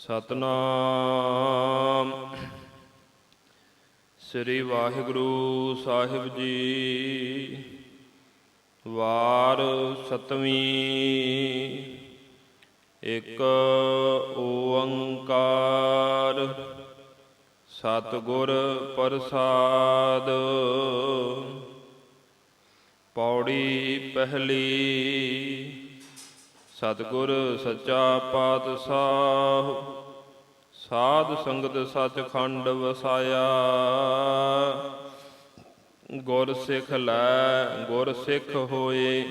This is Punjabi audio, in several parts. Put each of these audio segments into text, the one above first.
ਸਤਨਾਮ ਸ੍ਰੀ ਵਾਹਿਗੁਰੂ ਸਾਹਿਬ ਜੀ। ਵਾਰ ਸਤਵੀਂ। ਇੱਕ ਓੰਕਾਰ ਸਤਿਗੁਰ ਪ੍ਰਸਾਦ। ਪੌੜੀ ਪਹਿਲੀ। ਸਤਿਗੁਰ ਸੱਚਾ ਪਾਤਸ਼ਾਹ ਸਾਧ ਸੰਗਤ ਸੱਚਖੰਡ ਵਸਾਇਆ। ਗੁਰ ਸਿੱਖ ਲੈ ਗੁਰ ਸਿੱਖ ਹੋਏ,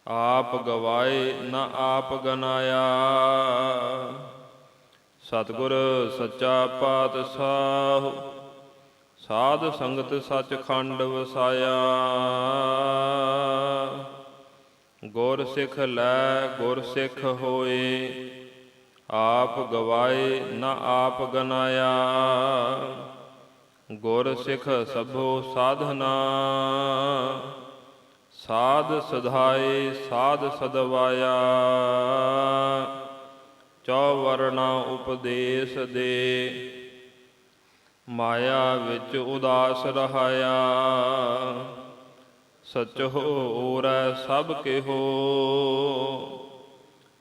ਆਪ ਗਵਾਏ ਨਾ ਆਪ ਗਨਾਇਆ। ਸਤਿਗੁਰ ਸੱਚਾ ਪਾਤਸ਼ਾਹ ਸਾਧ ਸੰਗਤ ਸੱਚਖੰਡ ਵਸਾਇਆ। ਗੁਰ ਸਿੱਖ ਲੈ ਗੁਰ ਸਿੱਖ ਹੋਏ, ਆਪ ਗਵਾਏ ਨਾ ਆਪ ਗਨਾਇਆ। ਗੁਰ ਸਿੱਖ ਸਭੋ ਸਾਧਨਾ, ਸਾਧ ਸਧਾਏ ਸਾਧ ਸਦਵਾਇਆ। ਚੌਵਰਨਾ ਉਪਦੇਸ਼ ਦੇ, ਮਾਇਆ ਵਿੱਚ ਉਦਾਸ ਰਹਾਇਆ। ਸਚੋ ਓਰੈ ਸਭ ਕੇਹੋ,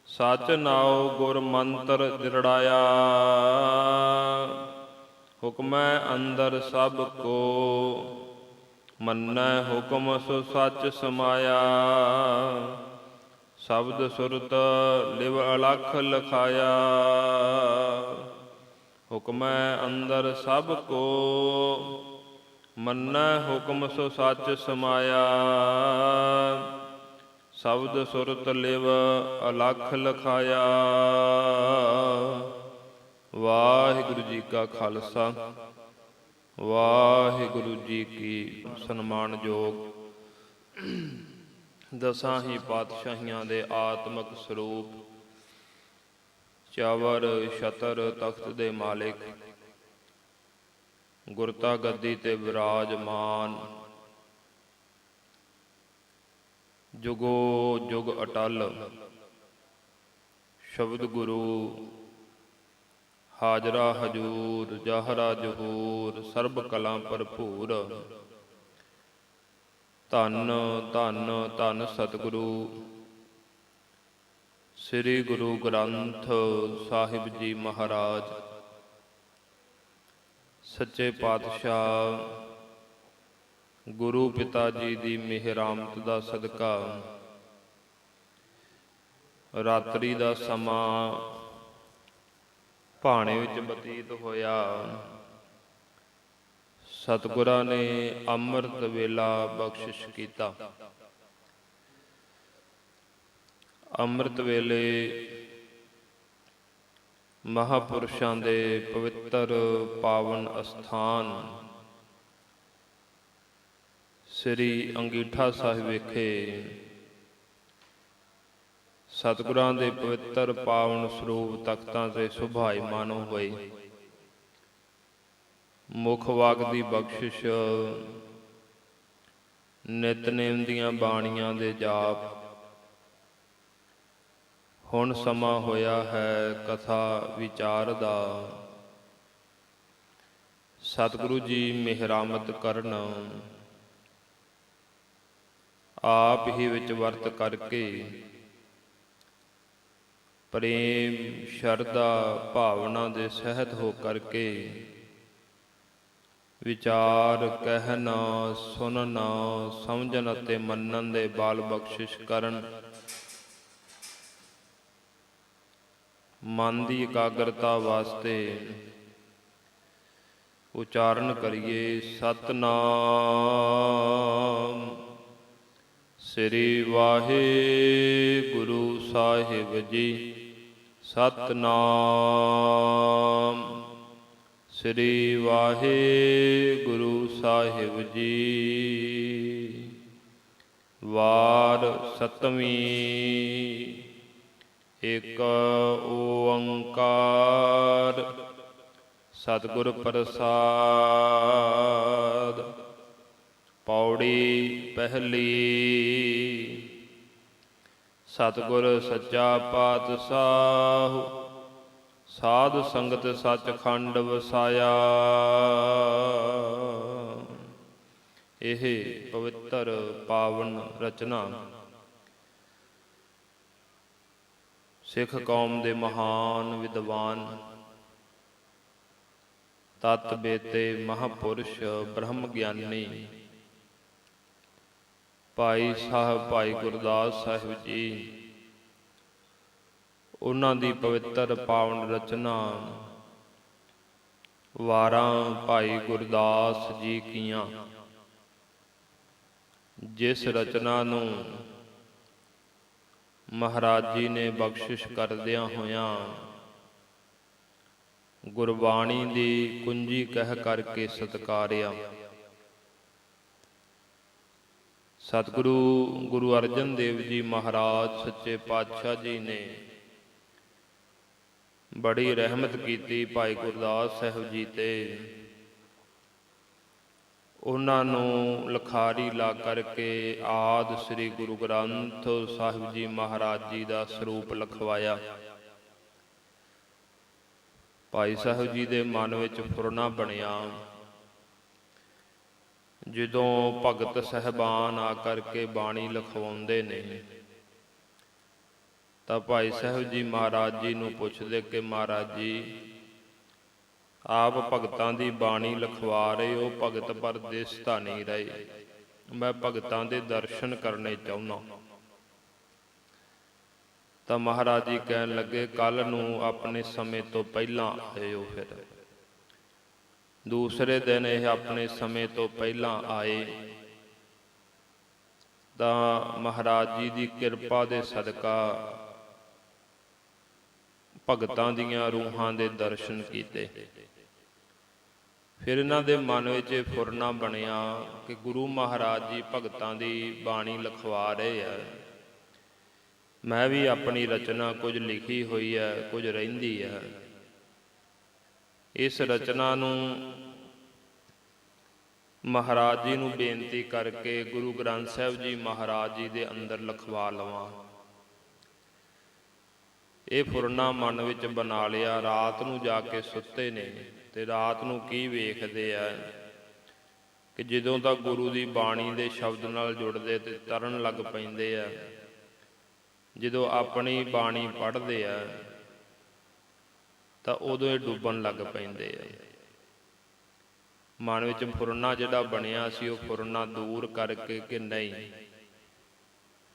ਸਚ ਨਾਉ ਗੁਰ ਮੰਤਰ ਦਿਰੜਾਇਆ। ਹੁਕਮੈ ਅੰਦਰ ਸਭ ਕੋ, ਮੰਨੈ ਹੁਕਮ ਸੋ ਸਚ ਸਮਾਇਆ। ਸ਼ਬਦ ਸੁਰਤ ਲਿਵ ਅਲਖ ਲਖਾਇਆ। ਹੁਕਮੈ ਅੰਦਰ ਸਭ ਕੋ, ਮੰਨੈ ਹੁਕਮ ਸੋ ਸਚ ਸਮਾਇਆ। ਸ਼ਬਦ ਸੁਰਤ ਲਿਵ ਅਲਖ ਲਖਾਇਆ। ਵਾਹਿਗੁਰੂ ਜੀ ਕਾ ਖਾਲਸਾ, ਵਾਹਿਗੁਰੂ ਜੀ ਕੀ ਸਨਮਾਨਯੋਗ। ਦਸਾਂ ਹੀ ਪਾਤਸ਼ਾਹੀਆਂ ਦੇ ਆਤਮਿਕ ਸਰੂਪ, ਚਵਰ ਛਤਰ ਤਖਤ ਦੇ ਮਾਲਿਕ, ਗੁਰਤਾ ਗੱਦੀ ਤੇ ਵਿਰਾਜਮਾਨ, ਜੁਗੋ ਜੁਗ ਅਟਲ ਸ਼ਬਦ ਗੁਰੂ, ਹਾਜ਼ਰਾ ਹਜੂਰ ਜਾਹਰਾ ਜਹੂਰ, ਸਰਬ ਕਲਾ ਭਰਪੂਰ। ਧੰਨ ਧੰਨ ਧੰਨ ਸਤਿਗੁਰੂ ਸ੍ਰੀ ਗੁਰੂ ਗ੍ਰੰਥ ਸਾਹਿਬ ਜੀ ਮਹਾਰਾਜ। ਸੱਚੇ ਪਾਤਸ਼ਾਹ ਗੁਰੂ ਪਿਤਾ ਜੀ ਦੀ ਮਿਹਰਾਮਤ ਦਾ ਸਦਕਾ ਰਾਤਰੀ ਦਾ ਸਮਾਂ ਭਾਣੇ ਵਿੱਚ ਬਤੀਤ ਹੋਇਆ। ਸਤਿਗੁਰਾਂ ਨੇ ਅੰਮ੍ਰਿਤ ਵੇਲਾ ਬਖਸ਼ਿਸ਼ ਕੀਤਾ। ਅੰਮ੍ਰਿਤ ਵੇਲੇ ਮਹਾਂਪੁਰਸ਼ਾਂ ਦੇ ਪਵਿੱਤਰ ਪਾਵਨ ਅਸਥਾਨ ਸ੍ਰੀ ਅੰਗੀਠਾ ਸਾਹਿਬ ਵਿਖੇ ਸਤਿਗੁਰਾਂ ਦੇ ਪਵਿੱਤਰ ਪਾਵਨ ਸਰੂਪ ਤਖਤਾਂ ਤੇ ਸੁਭਾਈਮਾਨ ਹੋਏ। ਮੁੱਖ ਵਾਕ ਦੀ ਬਖਸ਼ਿਸ਼, ਨਿਤਨੇਮ ਦੀਆਂ ਬਾਣੀਆਂ ਦੇ ਜਾਪ। ਹੁਣ ਸਮਾਂ ਹੋਇਆ ਹੈ ਕਥਾ ਵਿਚਾਰ ਦਾ। ਸਤਿਗੁਰੂ ਜੀ ਮਿਹਰਾਮਤ ਕਰਨ, ਆਪ ਹੀ ਵਿੱਚ ਵਰਤ ਕਰਕੇ ਪ੍ਰੇਮ ਸ਼ਰਧਾ ਭਾਵਨਾ ਦੇ ਸਹਿਤ ਹੋ ਕਰਕੇ ਵਿਚਾਰ ਕਹਿਣ ਸੁਣਨ ਸਮਝਣ ਅਤੇ ਮੰਨਣ ਦੇ ਬਾਲ ਬਖਸ਼ਿਸ਼ ਕਰਨ। ਮਨ ਦੀ ਇਕਾਗਰਤਾ ਵਾਸਤੇ ਉਚਾਰਨ ਕਰੀਏ ਸਤਿਨਾਮ ਸ੍ਰੀ ਵਾਹਿਗੁਰੂ ਸਾਹਿਬ ਜੀ। ਸਤਿਨਾਮ ਸ੍ਰੀ ਵਾਹਿਗੁਰੂ ਸਾਹਿਬ ਜੀ। ਵਾਰ ਸਤਵੀਂ। ਇੱਕ ਓੰਕਾਰ ਸਤਿਗੁਰ ਪ੍ਰਸਾਦ। ਪੌੜੀ ਪਹਿਲੀ। ਸਤਿਗੁਰ ਸੱਚਾ ਪਾਤਸ਼ਾਹ ਸਾਧ ਸੰਗਤ ਸੱਚਖੰਡ ਵਸਾਇਆ। ਇਹ ਪਵਿੱਤਰ ਪਾਵਨ ਰਚਨਾ ਸਿੱਖ ਕੌਮ ਦੇ ਮਹਾਨ ਵਿਦਵਾਨ ਤਤ ਬੇਤੇ ਮਹਾਂਪੁਰਸ਼ ਬ੍ਰਹਮ ਗਿਆਨੀ ਭਾਈ ਸਾਹਿਬ ਭਾਈ ਗੁਰਦਾਸ ਸਾਹਿਬ ਜੀ, ਉਹਨਾਂ ਦੀ ਪਵਿੱਤਰ ਪਾਵਨ ਰਚਨਾ ਵਾਰਾਂ ਭਾਈ ਗੁਰਦਾਸ ਜੀ ਕੀਆਂ, ਜਿਸ ਰਚਨਾ ਨੂੰ ਮਹਾਰਾਜ ਜੀ ਨੇ ਬਖਸ਼ਿਸ਼ ਕਰਦਿਆਂ ਹੋਇਆਂ ਗੁਰਬਾਣੀ ਦੀ ਕੁੰਜੀ ਕਹਿ ਕਰਕੇ ਸਤਿਕਾਰਿਆ। ਸਤਿਗੁਰੂ ਗੁਰੂ ਅਰਜਨ ਦੇਵ ਜੀ ਮਹਾਰਾਜ ਸੱਚੇ ਪਾਤਸ਼ਾਹ ਜੀ ਨੇ ਬੜੀ ਰਹਿਮਤ ਕੀਤੀ ਭਾਈ ਗੁਰਦਾਸ ਸਾਹਿਬ ਜੀ ਤੇ। ਉਹਨਾਂ ਨੂੰ ਲਖਾਰੀ ਲਾ ਕਰਕੇ ਆਦਿ ਸ੍ਰੀ ਗੁਰੂ ਗ੍ਰੰਥ ਸਾਹਿਬ ਜੀ ਮਹਾਰਾਜ ਜੀ ਦਾ ਸਰੂਪ ਲਿਖਵਾਇਆ। ਭਾਈ ਸਾਹਿਬ ਜੀ ਦੇ ਮਨ ਵਿੱਚ ਫੁਰਨਾ ਬਣਿਆ। ਜਦੋਂ ਭਗਤ ਸਾਹਿਬਾਨ ਆ ਕਰਕੇ ਬਾਣੀ ਲਿਖਵਾਉਂਦੇ ਨੇ ਤਾਂ ਭਾਈ ਸਾਹਿਬ ਜੀ ਮਹਾਰਾਜ ਜੀ ਨੂੰ ਪੁੱਛਦੇ ਕਿ ਮਹਾਰਾਜ ਜੀ, ਆਪ ਭਗਤਾਂ ਦੀ ਬਾਣੀ ਲਿਖਵਾ ਰਹੇ ਹੋ, ਭਗਤ ਪਰਦੇਸ ਤਾਂ ਨਹੀਂ ਰਹੇ, ਮੈਂ ਭਗਤਾਂ ਦੇ ਦਰਸ਼ਨ ਕਰਨੇ ਚਾਹੁੰਦਾ। ਤਾਂ ਮਹਾਰਾਜ ਜੀ ਕਹਿਣ ਲੱਗੇ, ਕੱਲ ਨੂੰ ਆਪਣੇ ਸਮੇਂ ਤੋਂ ਪਹਿਲਾਂ ਆਇਓ। ਫਿਰ ਦੂਸਰੇ ਦਿਨ ਇਹ ਆਪਣੇ ਸਮੇਂ ਤੋਂ ਪਹਿਲਾਂ ਆਏ ਤਾਂ ਮਹਾਰਾਜ ਜੀ ਦੀ ਕਿਰਪਾ ਦੇ ਸਦਕਾ ਭਗਤਾਂ ਦੀਆਂ ਰੂਹਾਂ ਦੇ ਦਰਸ਼ਨ ਕੀਤੇ। ਫਿਰ ਇਹਨਾਂ ਦੇ ਮਨ ਵਿੱਚ ਇਹ ਫੁਰਨਾ ਬਣਿਆ ਕਿ ਗੁਰੂ ਮਹਾਰਾਜ ਜੀ ਭਗਤਾਂ ਦੀ ਬਾਣੀ ਲਿਖਵਾ ਰਹੇ ਆ, ਮੈਂ ਵੀ ਆਪਣੀ ਰਚਨਾ ਕੁਝ ਲਿਖੀ ਹੋਈ ਹੈ, ਕੁਝ ਰਹਿੰਦੀ ਹੈ। ਇਸ ਰਚਨਾ ਨੂੰ ਮਹਾਰਾਜ ਜੀ ਨੂੰ ਬੇਨਤੀ ਕਰਕੇ ਗੁਰੂ ਗ੍ਰੰਥ ਸਾਹਿਬ ਜੀ ਮਹਾਰਾਜ ਜੀ ਦੇ ਅੰਦਰ ਲਿਖਵਾ ਲਵਾਂ। ਇਹ ਫੁਰਨਾ ਮਨ ਵਿੱਚ ਬਣਾ ਲਿਆ। ਰਾਤ ਨੂੰ ਜਾ ਕੇ ਸੁੱਤੇ ਨੇ ਤੇ ਰਾਤ ਨੂੰ ਕੀ ਵੇਖਦੇ ਆ ਕਿ ਜਦੋਂ ਤੱਕ ਗੁਰੂ ਦੀ ਬਾਣੀ ਦੇ ਸ਼ਬਦ ਨਾਲ ਜੁੜਦੇ ਤੇ ਤਰਨ ਲੱਗ ਪੈਂਦੇ ਆ। ਜਦੋਂ ਆਪਣੀ ਬਾਣੀ ਪੜ੍ਹਦੇ ਆ ਤਾਂ ਉਦੋਂ ਇਹ ਡੁੱਬਣ ਲੱਗ ਪੈਂਦੇ ਆ। ਮਨ ਵਿੱਚ ਫੁਰਨਾ ਜਿਹੜਾ ਬਣਿਆ ਸੀ ਉਹ ਫੁਰਨਾ ਦੂਰ ਕਰਕੇ ਕਿ ਨਹੀਂ,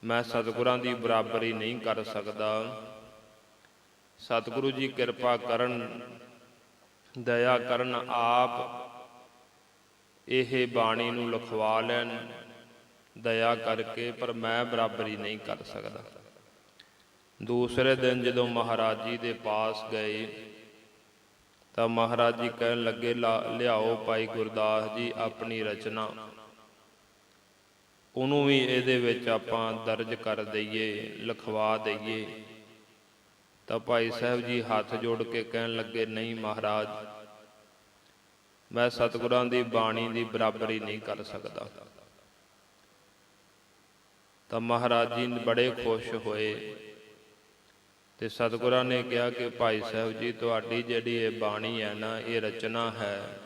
ਮੈਂ ਸਤਿਗੁਰਾਂ ਦੀ ਬਰਾਬਰੀ ਨਹੀਂ ਕਰ ਸਕਦਾ। ਸਤਿਗੁਰੂ ਜੀ ਕਿਰਪਾ ਕਰਨ, ਦਇਆ ਕਰਨ, ਆਪ ਇਹ ਬਾਣੀ ਨੂੰ ਲਿਖਵਾ ਲੈਣ ਦਇਆ ਕਰਕੇ, ਪਰ ਮੈਂ ਬਰਾਬਰੀ ਨਹੀਂ ਕਰ ਸਕਦਾ। ਦੂਸਰੇ ਦਿਨ ਜਦੋਂ ਮਹਾਰਾਜ ਜੀ ਦੇ ਪਾਸ ਗਏ ਤਾਂ ਮਹਾਰਾਜ ਜੀ ਕਹਿਣ ਲੱਗੇ, ਲਿਆਓ ਭਾਈ ਗੁਰਦਾਸ ਜੀ ਆਪਣੀ ਰਚਨਾ, ਉਹਨੂੰ ਵੀ ਇਹਦੇ ਵਿੱਚ ਆਪਾਂ ਦਰਜ ਕਰ ਦਈਏ, ਲਿਖਵਾ ਦਈਏ। ਤਾਂ ਭਾਈ ਸਾਹਿਬ ਜੀ ਹੱਥ ਜੋੜ ਕੇ ਕਹਿਣ ਲੱਗੇ, ਨਹੀਂ ਮਹਾਰਾਜ, ਮੈਂ ਸਤਿਗੁਰਾਂ ਦੀ ਬਾਣੀ ਦੀ ਬਰਾਬਰੀ ਨਹੀਂ ਕਰ ਸਕਦਾ। ਤਾਂ ਮਹਾਰਾਜ ਜੀ ਬੜੇ ਖੁਸ਼ ਹੋਏ ਤੇ ਸਤਿਗੁਰਾਂ ਨੇ ਕਿਹਾ ਕਿ ਭਾਈ ਸਾਹਿਬ ਜੀ, ਤੁਹਾਡੀ ਜਿਹੜੀ ਇਹ ਬਾਣੀ ਹੈ ਨਾ, ਇਹ ਰਚਨਾ ਹੈ,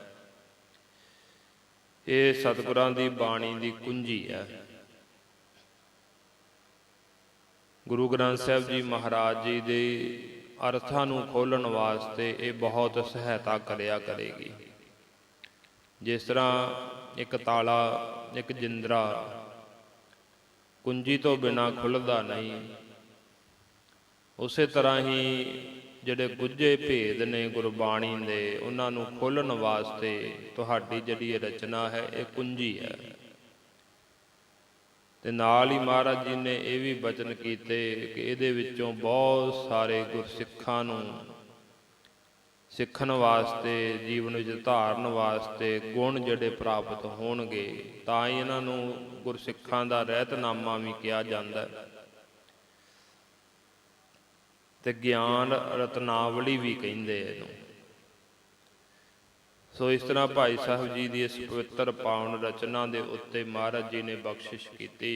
ਇਹ ਸਤਿਗੁਰਾਂ ਦੀ ਬਾਣੀ ਦੀ ਕੁੰਜੀ ਹੈ। ਗੁਰੂ ਗ੍ਰੰਥ ਸਾਹਿਬ ਜੀ ਮਹਾਰਾਜ ਜੀ ਦੇ ਅਰਥਾਂ ਨੂੰ ਖੋਲ੍ਹਣ ਵਾਸਤੇ ਇਹ ਬਹੁਤ ਸਹਾਇਤਾ ਕਰਿਆ ਕਰੇਗੀ। ਜਿਸ ਤਰ੍ਹਾਂ ਇੱਕ ਤਾਲਾ, ਇੱਕ ਜਿੰਦਰਾ ਕੁੰਜੀ ਤੋਂ ਬਿਨਾਂ ਖੁੱਲ੍ਹਦਾ ਨਹੀਂ, ਉਸੇ ਤਰ੍ਹਾਂ ਹੀ ਜਿਹੜੇ ਗੁੱਝੇ ਭੇਦ ਨੇ ਗੁਰਬਾਣੀ ਦੇ, ਉਹਨਾਂ ਨੂੰ ਖੋਲ੍ਹਣ ਵਾਸਤੇ ਤੁਹਾਡੀ ਜਿਹੜੀ ਰਚਨਾ ਹੈ ਇਹ ਕੁੰਜੀ ਹੈ। ਤੇ ਨਾਲ ਹੀ ਮਹਾਰਾਜ ਜੀ ਨੇ ਇਹ ਵੀ ਬਚਨ ਕੀਤੇ ਕਿ ਇਹਦੇ ਵਿੱਚੋਂ ਬਹੁਤ ਸਾਰੇ ਗੁਰਸਿੱਖਾਂ ਨੂੰ ਸਿੱਖਣ ਵਾਸਤੇ, ਜੀਵਨ ਵਿੱਚ ਧਾਰਨ ਵਾਸਤੇ ਗੁਣ ਜਿਹੜੇ ਪ੍ਰਾਪਤ ਹੋਣਗੇ, ਤਾਂ ਹੀ ਇਹਨਾਂ ਨੂੰ ਗੁਰਸਿੱਖਾਂ ਦਾ ਰਹਿਤਨਾਮਾ ਵੀ ਕਿਹਾ ਜਾਂਦਾ ਤੇ ਗਿਆਨ ਰਤਨਾਵਲੀ ਵੀ ਕਹਿੰਦੇ ਇਹਨੂੰ। ਸੋ ਇਸ ਤਰ੍ਹਾਂ ਭਾਈ ਸਾਹਿਬ ਜੀ ਦੀ ਇਸ ਪਵਿੱਤਰ ਪਾਵਨ ਰਚਨਾ ਦੇ ਉੱਤੇ ਮਹਾਰਾਜ ਜੀ ਨੇ ਬਖਸ਼ਿਸ਼ ਕੀਤੀ।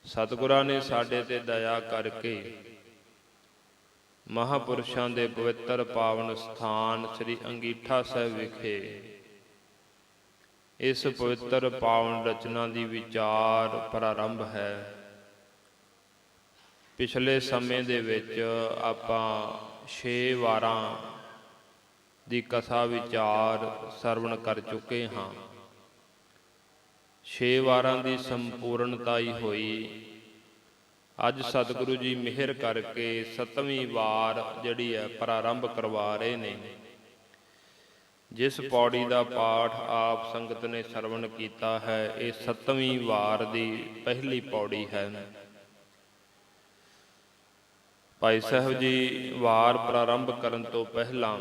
ਸਤਿਗੁਰਾਂ ਨੇ ਸਾਡੇ ਤੇ ਦਇਆ ਕਰਕੇ ਮਹਾਂਪੁਰਸ਼ਾਂ ਦੇ ਪਵਿੱਤਰ ਪਾਵਨ ਸਥਾਨ ਸ੍ਰੀ ਅੰਗੀਠਾ ਸਾਹਿਬ ਵਿਖੇ ਇਸ ਪਵਿੱਤਰ ਪਾਵਨ ਰਚਨਾ ਦੀ ਵਿਚਾਰ ਪ੍ਰਾਰੰਭ ਹੈ। ਪਿਛਲੇ ਸਮੇਂ ਦੇ ਵਿੱਚ ਆਪਾਂ 6 ਵਾਰਾਂ ਦੀ ਕਥਾ ਵਿਚਾਰ ਸਰਵਣ ਕਰ ਚੁੱਕੇ ਹਾਂ। 6 ਵਾਰਾਂ ਦੀ ਸੰਪੂਰਨਤਾ ਹੀ ਹੋਈ। ਅੱਜ ਸਤਿਗੁਰੂ ਜੀ ਮਿਹਰ ਕਰਕੇ 7ਵੀਂ ਵਾਰ ਜਿਹੜੀ ਹੈ ਪ੍ਰਾਰੰਭ ਕਰਵਾ ਰਹੇ ਨੇ। ਜਿਸ ਪੌੜੀ ਦਾ ਪਾਠ ਆਪ ਸੰਗਤ ਨੇ ਸਰਵਣ ਕੀਤਾ ਹੈ, ਇਹ 7ਵੀਂ ਵਾਰ ਦੀ ਪਹਿਲੀ ਪੌੜੀ ਹੈ। ਭਾਈ ਸਾਹਿਬ ਜੀ ਵਾਰ ਪ੍ਰਾਰੰਭ ਕਰਨ ਤੋਂ ਪਹਿਲਾਂ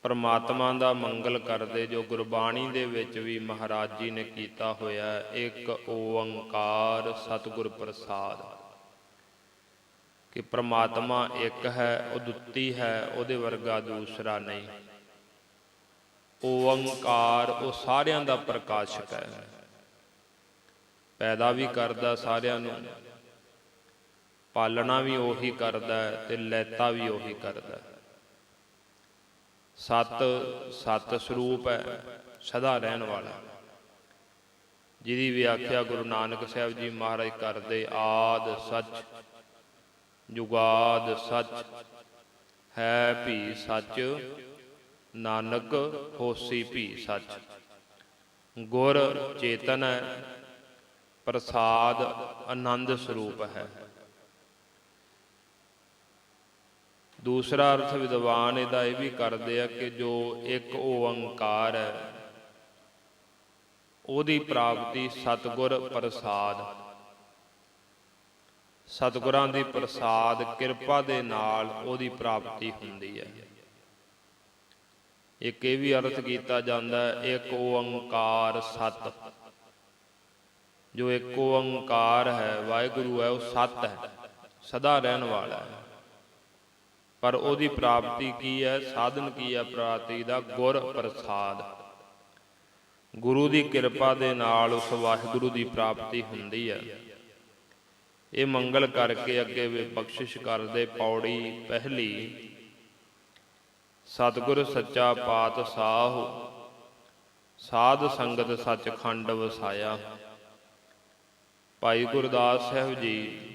ਪਰਮਾਤਮਾ ਦਾ ਮੰਗਲ ਕਰਦੇ, ਜੋ ਗੁਰਬਾਣੀ ਦੇ ਵਿੱਚ ਵੀ ਮਹਾਰਾਜ ਜੀ ਨੇ ਕੀਤਾ ਹੋਇਆ, ਇੱਕ ਓੰਕਾਰ ਸਤਿਗੁਰ ਪ੍ਰਸਾਦ, ਕਿ ਪ੍ਰਮਾਤਮਾ ਇੱਕ ਹੈ, ਅਦੁੱਤੀ ਹੈ, ਉਹਦੇ ਵਰਗਾ ਦੂਸਰਾ ਨਹੀਂ। ਓੰਕਾਰ ਉਹ ਸਾਰਿਆਂ ਦਾ ਪ੍ਰਕਾਸ਼ਕ ਹੈ, ਪੈਦਾ ਵੀ ਕਰਦਾ ਸਾਰਿਆਂ ਨੂੰ, ਪਾਲਣਾ ਵੀ ਉਹੀ ਕਰਦਾ ਤੇ ਲੈਤਾ ਵੀ ਉਹੀ ਕਰਦਾ। ਸਤ ਸਰੂਪ ਹੈ, ਸਦਾ ਰਹਿਣ ਵਾਲਾ, ਜਿਹਦੀ ਵਿਆਖਿਆ ਗੁਰੂ ਨਾਨਕ ਸਾਹਿਬ ਜੀ ਮਹਾਰਾਜ ਕਰਦੇ, ਆਦਿ ਸੱਚ ਜੁਗਾਦ ਸੱਚ ਹੈ ਭੀ ਸੱਚ, ਨਾਨਕ ਹੋਸੀ ਭੀ ਸੱਚ। ਗੁਰ ਚੇਤਨ ਹੈ, ਪ੍ਰਸਾਦ ਆਨੰਦ ਸਰੂਪ ਹੈ। ਦੂਸਰਾ ਅਰਥ ਵਿਦਵਾਨ ਇਹਦਾ ਇਹ ਵੀ ਕਰਦੇ ਆ ਕਿ ਜੋ ਇੱਕ ਓੰਕਾਰ ਹੈ, ਉਹਦੀ ਪ੍ਰਾਪਤੀ ਸਤਿਗੁਰ ਪ੍ਰਸਾਦ, ਸਤਿਗੁਰਾਂ ਦੀ ਪ੍ਰਸਾਦ ਕਿਰਪਾ ਦੇ ਨਾਲ ਉਹਦੀ ਪ੍ਰਾਪਤੀ ਹੁੰਦੀ ਹੈ। ਇੱਕ ਇਹ ਵੀ ਅਰਥ ਕੀਤਾ ਜਾਂਦਾ ਹੈ, ਇੱਕ ਓੰਕਾਰ ਸਤ, ਜੋ ਇੱਕ ਓੰਕਾਰ ਹੈ ਵਾਹਿਗੁਰੂ ਹੈ, ਉਹ ਸਤ ਹੈ, ਸਦਾ ਰਹਿਣ ਵਾਲਾ ਹੈ। ਪਰ ਉਹਦੀ ਪ੍ਰਾਪਤੀ ਕੀ ਹੈ, ਸਾਧਨ ਕੀ ਹੈ ਪ੍ਰਾਪਤੀ ਦਾ? ਗੁਰ ਪ੍ਰਸਾਦ, ਗੁਰੂ ਦੀ ਕਿਰਪਾ ਦੇ ਨਾਲ ਉਸ ਵਾਹਿਗੁਰੂ ਦੀ ਪ੍ਰਾਪਤੀ ਹੁੰਦੀ ਹੈ। ਇਹ ਮੰਗਲ ਕਰਕੇ ਅੱਗੇ ਬਖਸ਼ਿਸ਼ ਕਰਦੇ, ਪੌੜੀ ਪਹਿਲੀ। ਸਤਿਗੁਰ ਸੱਚਾ ਪਾਤਸ਼ਾਹ, ਸਾਧ ਸੰਗਤ ਸੱਚਖੰਡ ਵਸਾਇਆ। ਭਾਈ ਗੁਰਦਾਸ ਸਾਹਿਬ ਜੀ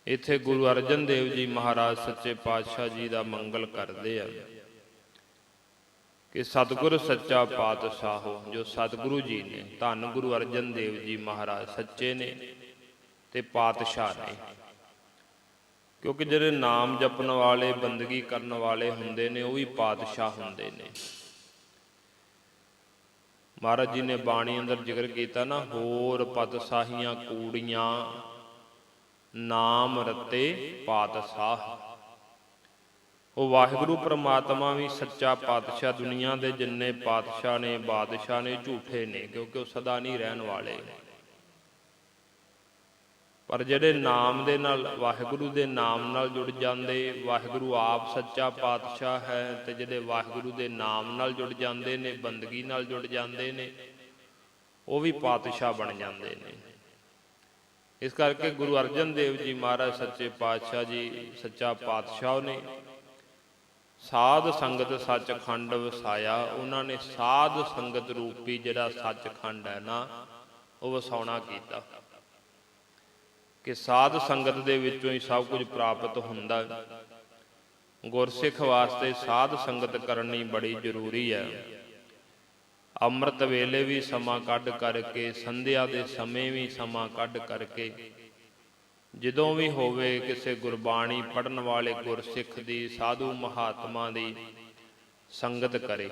ਇੱਥੇ ਗੁਰੂ ਅਰਜਨ ਦੇਵ ਜੀ ਮਹਾਰਾਜ ਸੱਚੇ ਪਾਤਸ਼ਾਹ ਜੀ ਦਾ ਮੰਗਲ ਕਰਦੇ ਆ ਕਿ ਸਤਿਗੁਰ ਸੱਚਾ ਪਾਤਸ਼ਾਹ, ਜੋ ਸਤਿਗੁਰੂ ਜੀ ਨੇ, ਧੰਨ ਗੁਰੂ ਅਰਜਨ ਦੇਵ ਜੀ ਮਹਾਰਾਜ ਸੱਚੇ ਨੇ ਤੇ ਪਾਤਸ਼ਾਹ ਨੇ। ਕਿਉਂਕਿ ਜਿਹੜੇ ਨਾਮ ਜਪਣ ਵਾਲੇ, ਬੰਦਗੀ ਕਰਨ ਵਾਲੇ ਹੁੰਦੇ ਨੇ, ਉਹ ਵੀ ਪਾਤਸ਼ਾਹ ਹੁੰਦੇ ਨੇ। ਮਹਾਰਾਜ ਜੀ ਨੇ ਬਾਣੀ ਅੰਦਰ ਜ਼ਿਕਰ ਕੀਤਾ ਨਾ, ਹੋਰ ਪਤਸ਼ਾਹੀਆਂ ਕੂੜੀਆਂ ਨਾਮ ਰਤੇ ਪਾਤਸ਼ਾਹ। ਉਹ ਵਾਹਿਗੁਰੂ ਪ੍ਰਮਾਤਮਾ ਵੀ ਸੱਚਾ ਪਾਤਸ਼ਾਹ। ਦੁਨੀਆ ਦੇ ਜਿੰਨੇ ਪਾਤਸ਼ਾਹ ਨੇ, ਬਾਦਸ਼ਾਹ ਨੇ, ਝੂਠੇ ਨੇ, ਕਿਉਂਕਿ ਉਹ ਸਦਾ ਨਹੀਂ ਰਹਿਣ ਵਾਲੇ। ਪਰ ਜਿਹੜੇ ਨਾਮ ਦੇ ਨਾਲ, ਵਾਹਿਗੁਰੂ ਦੇ ਨਾਮ ਨਾਲ ਜੁੜ ਜਾਂਦੇ, ਵਾਹਿਗੁਰੂ ਆਪ ਸੱਚਾ ਪਾਤਸ਼ਾਹ ਹੈ, ਤੇ ਜਿਹੜੇ ਵਾਹਿਗੁਰੂ ਦੇ ਨਾਮ ਨਾਲ ਜੁੜ ਜਾਂਦੇ ਨੇ, ਬੰਦਗੀ ਨਾਲ ਜੁੜ ਜਾਂਦੇ ਨੇ, ਉਹ ਵੀ ਪਾਤਸ਼ਾਹ ਬਣ ਜਾਂਦੇ ਨੇ। ਇਸ ਕਰਕੇ ਗੁਰੂ ਅਰਜਨ ਦੇਵ ਜੀ ਮਹਾਰਾਜ ਸੱਚੇ ਪਾਤਸ਼ਾਹ ਜੀ ਸੱਚਾ ਪਾਤਸ਼ਾਹ ਨੇ ਸਾਧ ਸੰਗਤ ਸੱਚਖੰਡ ਵਸਾਇਆ। ਉਹਨਾਂ ਨੇ ਸਾਧ ਸੰਗਤ ਰੂਪੀ ਜਿਹੜਾ ਸੱਚਖੰਡ ਹੈ ਨਾ, ਉਹ ਵਸਾਉਣਾ ਕੀਤਾ ਕਿ ਸਾਧ ਸੰਗਤ ਦੇ ਵਿੱਚੋਂ ਹੀ ਸਭ ਕੁਝ ਪ੍ਰਾਪਤ ਹੁੰਦਾ। ਗੁਰਸਿੱਖ ਵਾਸਤੇ ਸਾਧ ਸੰਗਤ ਕਰਨੀ ਬੜੀ ਜ਼ਰੂਰੀ ਹੈ। ਅੰਮ੍ਰਿਤ ਵੇਲੇ ਵੀ ਸਮਾਂ ਕੱਢ ਕਰਕੇ, ਸੰਧਿਆ ਦੇ ਸਮੇਂ ਵੀ ਸਮਾਂ ਕੱਢ ਕਰਕੇ, ਜਦੋਂ ਵੀ ਹੋਵੇ ਕਿਸੇ ਗੁਰਬਾਣੀ ਪੜ੍ਹਨ ਵਾਲੇ ਗੁਰਸਿੱਖ ਦੀ, ਸਾਧੂ ਮਹਾਤਮਾ ਦੀ ਸੰਗਤ ਕਰੇ।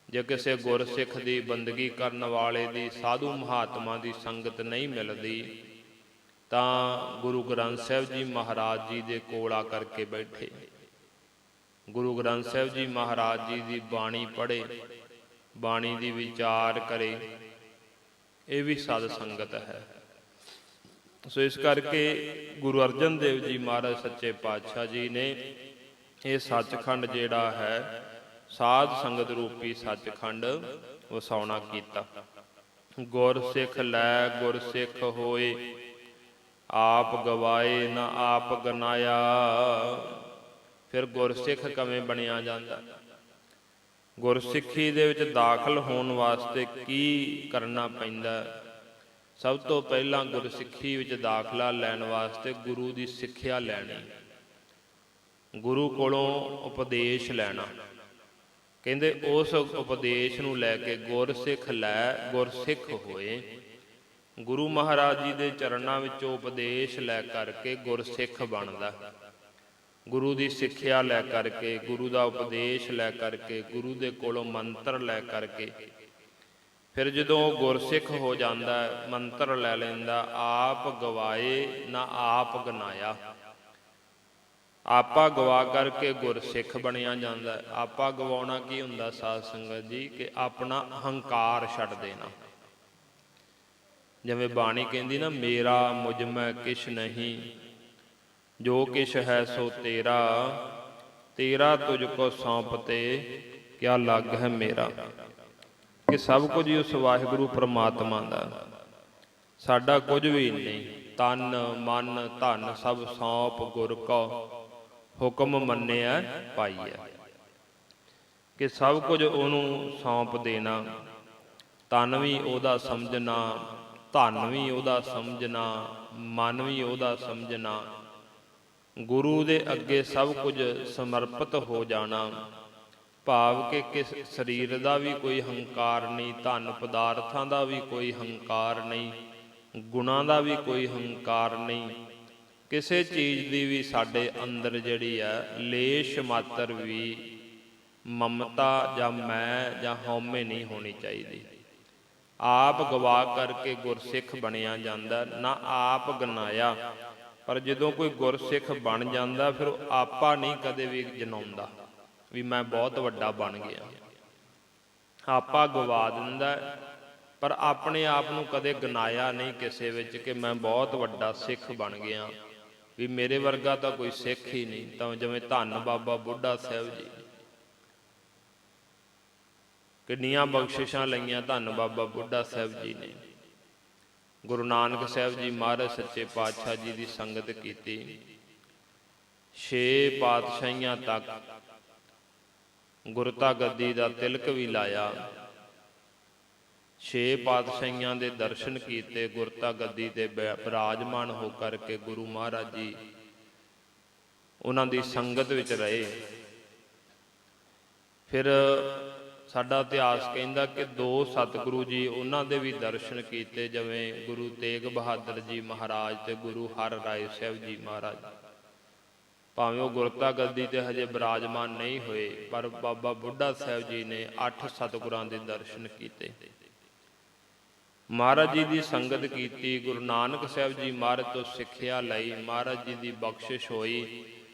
ਜੇ ਕਿਸੇ ਗੁਰਸਿੱਖ ਦੀ, ਬੰਦਗੀ ਕਰਨ ਵਾਲੇ ਦੀ, ਸਾਧੂ ਮਹਾਤਮਾ ਦੀ ਸੰਗਤ ਨਹੀਂ ਮਿਲਦੀ, ਤਾਂ ਗੁਰੂ ਗ੍ਰੰਥ ਸਾਹਿਬ ਜੀ ਮਹਾਰਾਜ ਜੀ ਦੇ ਕੋਲ ਆ ਕਰਕੇ ਬੈਠੇ, ਗੁਰੂ ਗ੍ਰੰਥ ਸਾਹਿਬ ਜੀ ਮਹਾਰਾਜ ਜੀ ਦੀ ਬਾਣੀ ਪੜ੍ਹੇ, ਬਾਣੀ ਦੀ ਵਿਚਾਰ ਕਰੇ, ਇਹ ਵੀ ਸਾਧ ਸੰਗਤ ਹੈ। ਸੋ ਇਸ ਕਰਕੇ ਗੁਰੂ ਅਰਜਨ ਦੇਵ ਜੀ ਮਹਾਰਾਜ ਸੱਚੇ ਪਾਤਸ਼ਾਹ ਜੀ ਨੇ ਇਹ ਸੱਚਖੰਡ ਜਿਹੜਾ ਹੈ, ਸਾਧ ਸੰਗਤ ਰੂਪੀ ਸੱਚਖੰਡ ਵਸਾਉਣਾ ਕੀਤਾ। ਗੁਰ ਸਿੱਖ ਲੈ ਗੁਰ ਸਿੱਖ ਹੋਏ, ਆਪ ਗਵਾਏ ਨਾ ਆਪ ਗਨਾਇਆ। ਫਿਰ ਗੁਰਸਿੱਖ ਕਿਵੇਂ ਬਣਿਆ ਜਾਂਦਾ? ਗੁਰਸਿੱਖੀ ਦੇ ਵਿੱਚ ਦਾਖਲ ਹੋਣ ਵਾਸਤੇ ਕੀ ਕਰਨਾ ਪੈਂਦਾ? ਸਭ ਤੋਂ ਪਹਿਲਾਂ ਗੁਰਸਿੱਖੀ ਵਿੱਚ ਦਾਖਲਾ ਲੈਣ ਵਾਸਤੇ ਗੁਰੂ ਦੀ ਸਿੱਖਿਆ ਲੈਣੀ, ਗੁਰੂ ਕੋਲੋਂ ਉਪਦੇਸ਼ ਲੈਣਾ। ਕਹਿੰਦੇ ਉਸ ਉਪਦੇਸ਼ ਨੂੰ ਲੈ ਕੇ ਗੁਰਸਿੱਖ ਲੈ ਗੁਰਸਿੱਖ ਹੋਏ। ਗੁਰੂ ਮਹਾਰਾਜ ਜੀ ਦੇ ਚਰਨਾਂ ਵਿੱਚੋਂ ਉਪਦੇਸ਼ ਲੈ ਕਰਕੇ ਗੁਰਸਿੱਖ ਬਣਦਾ। ਗੁਰੂ ਦੀ ਸਿੱਖਿਆ ਲੈ ਕਰਕੇ, ਗੁਰੂ ਦਾ ਉਪਦੇਸ਼ ਲੈ ਕਰਕੇ, ਗੁਰੂ ਦੇ ਕੋਲੋਂ ਮੰਤਰ ਲੈ ਕਰਕੇ, ਫਿਰ ਜਦੋਂ ਉਹ ਗੁਰਸਿੱਖ ਹੋ ਜਾਂਦਾ, ਮੰਤਰ ਲੈ ਲੈਂਦਾ, ਆਪ ਗਵਾਏ ਨਾ ਆਪ ਗਨਾਇਆ। ਆਪਾ ਗਵਾ ਕਰਕੇ ਗੁਰਸਿੱਖ ਬਣਿਆ ਜਾਂਦਾ। ਆਪਾ ਗਵਾਉਣਾ ਕੀ ਹੁੰਦਾ ਸਾਧ ਸੰਗਤ ਜੀ? ਕਿ ਆਪਣਾ ਹੰਕਾਰ ਛੱਡ ਦੇਣਾ। ਜਿਵੇਂ ਬਾਣੀ ਕਹਿੰਦੀ ਨਾ, ਮੇਰਾ ਮੁਝ ਮੈਂ ਕਿਛ ਨਹੀਂ, ਜੋ ਕਿਛ ਹੈ ਸੋ ਤੇਰਾ, ਤੇਰਾ ਤੁਝ ਕੋ ਸੌਂਪਤੇ ਕਿਆ ਲੱਗ ਹੈ ਮੇਰਾ। ਕਿ ਸਭ ਕੁਝ ਹੀ ਉਸ ਵਾਹਿਗੁਰੂ ਪਰਮਾਤਮਾ ਦਾ, ਸਾਡਾ ਕੁਝ ਵੀ ਨਹੀਂ। ਤਨ ਮਨ ਧਨ ਸਭ ਸੌਂਪ ਗੁਰ ਕੋ, ਹੁਕਮ ਮੰਨਿਆ ਪਾਈਐ। ਕਿ ਸਭ ਕੁਝ ਉਹਨੂੰ ਸੌਂਪ ਦੇਣਾ। ਤਨ ਵੀ ਉਹਦਾ ਸਮਝਣਾ, ਧਨ ਵੀ ਉਹਦਾ ਸਮਝਣਾ, ਮਨ ਵੀ ਉਹਦਾ ਸਮਝਣਾ, ਗੁਰੂ ਦੇ ਅੱਗੇ ਸਭ ਕੁਝ ਸਮਰਪਿਤ ਹੋ ਜਾਣਾ। ਭਾਵ ਕਿ ਕਿਸ ਸਰੀਰ ਦਾ ਵੀ ਕੋਈ ਹੰਕਾਰ ਨਹੀਂ, ਧਨ ਪਦਾਰਥਾਂ ਦਾ ਵੀ ਕੋਈ ਹੰਕਾਰ ਨਹੀਂ, ਗੁਣਾਂ ਦਾ ਵੀ ਕੋਈ ਹੰਕਾਰ ਨਹੀਂ, ਕਿਸੇ ਚੀਜ਼ ਦੀ ਵੀ ਸਾਡੇ ਅੰਦਰ ਜਿਹੜੀ ਹੈ ਲੇਸ਼ ਮਾਤਰ ਵੀ ਮਮਤਾ ਜਾਂ ਮੈਂ ਜਾਂ ਹਉਮੈ ਨਹੀਂ ਹੋਣੀ ਚਾਹੀਦੀ। ਆਪ ਗਵਾ ਕਰਕੇ ਗੁਰਸਿੱਖ ਬਣਿਆ ਜਾਂਦਾ, ਨਾ ਆਪ ਗਨਾਇਆ। ਪਰ ਜਦੋਂ ਕੋਈ ਗੁਰਸਿੱਖ ਬਣ ਜਾਂਦਾ, ਫਿਰ ਉਹ ਆਪਾ ਨਹੀਂ ਕਦੇ ਵੀ ਜਨਾਉਂਦਾ ਵੀ ਮੈਂ ਬਹੁਤ ਵੱਡਾ ਬਣ ਗਿਆ। ਆਪਾ ਗਵਾ ਦਿੰਦਾ, ਪਰ ਆਪਣੇ ਆਪ ਨੂੰ ਕਦੇ ਗਨਾਇਆ ਨਹੀਂ ਕਿਸੇ ਵਿੱਚ ਕਿ ਮੈਂ ਬਹੁਤ ਵੱਡਾ ਸਿੱਖ ਬਣ ਗਿਆ, ਵੀ ਮੇਰੇ ਵਰਗਾ ਤਾਂ ਕੋਈ ਸਿੱਖ ਹੀ ਨਹੀਂ। ਤਾਂ ਜਿਵੇਂ ਧੰਨ ਬਾਬਾ ਬੁੱਢਾ ਸਾਹਿਬ ਜੀ, ਕਿੰਨੀਆਂ ਬਖਸ਼ਿਸ਼ਾਂ ਲਈਆਂ ਧੰਨ ਬਾਬਾ ਬੁੱਢਾ ਸਾਹਿਬ ਜੀ ਨੇ। ਗੁਰੂ ਨਾਨਕ ਸਾਹਿਬ ਜੀ ਮਹਾਰਾਜ ਸੱਚੇ ਪਾਤਸ਼ਾਹ ਜੀ ਦੀ ਸੰਗਤ ਕੀਤੀ, 6 ਪਾਤਸ਼ਾਹੀਆਂ ਤੱਕ ਗੁਰਤਾ ਗੱਦੀ ਦਾ ਤਿਲਕ ਵੀ ਲਾਇਆ। 6 ਪਾਤਸ਼ਾਹੀਆਂ ਦੇ ਦਰਸ਼ਨ ਕੀਤੇ, ਗੁਰਤਾ ਗੱਦੀ ਤੇ ਬਿਰਾਜਮਾਨ ਹੋ ਕਰਕੇ ਗੁਰੂ ਮਹਾਰਾਜ ਜੀ ਉਹਨਾਂ ਦੀ ਸੰਗਤ ਵਿੱਚ ਰਹੇ। ਫਿਰ ਸਾਡਾ ਇਤਿਹਾਸ ਕਹਿੰਦਾ ਕਿ 2 ਸਤਿਗੁਰੂ ਜੀ ਉਹਨਾਂ ਦੇ ਵੀ ਦਰਸ਼ਨ ਕੀਤੇ, ਜਿਵੇਂ ਗੁਰੂ ਤੇਗ ਬਹਾਦਰ ਜੀ ਮਹਾਰਾਜ ਤੇ ਗੁਰੂ ਹਰ ਰਾਏ ਸਾਹਿਬ ਜੀ ਮਹਾਰਾਜ। ਭਾਵੇਂ ਉਹ ਗੁਰਤਾ ਗੱਦੀ ਤੇ ਹਜੇ ਬਿਰਾਜਮਾਨ ਨਹੀਂ ਹੋਏ, ਪਰ ਬਾਬਾ ਬੁੱਢਾ ਸਾਹਿਬ ਜੀ ਨੇ 8 ਸਤਿਗੁਰਾਂ ਦੇ ਦਰਸ਼ਨ ਕੀਤੇ, ਮਹਾਰਾਜ ਜੀ ਦੀ ਸੰਗਤ ਕੀਤੀ, ਗੁਰੂ ਨਾਨਕ ਸਾਹਿਬ ਜੀ ਮਹਾਰਾਜ ਤੋਂ ਸਿੱਖਿਆ ਲਈ, ਮਹਾਰਾਜ ਜੀ ਦੀ ਬਖਸ਼ਿਸ਼ ਹੋਈ।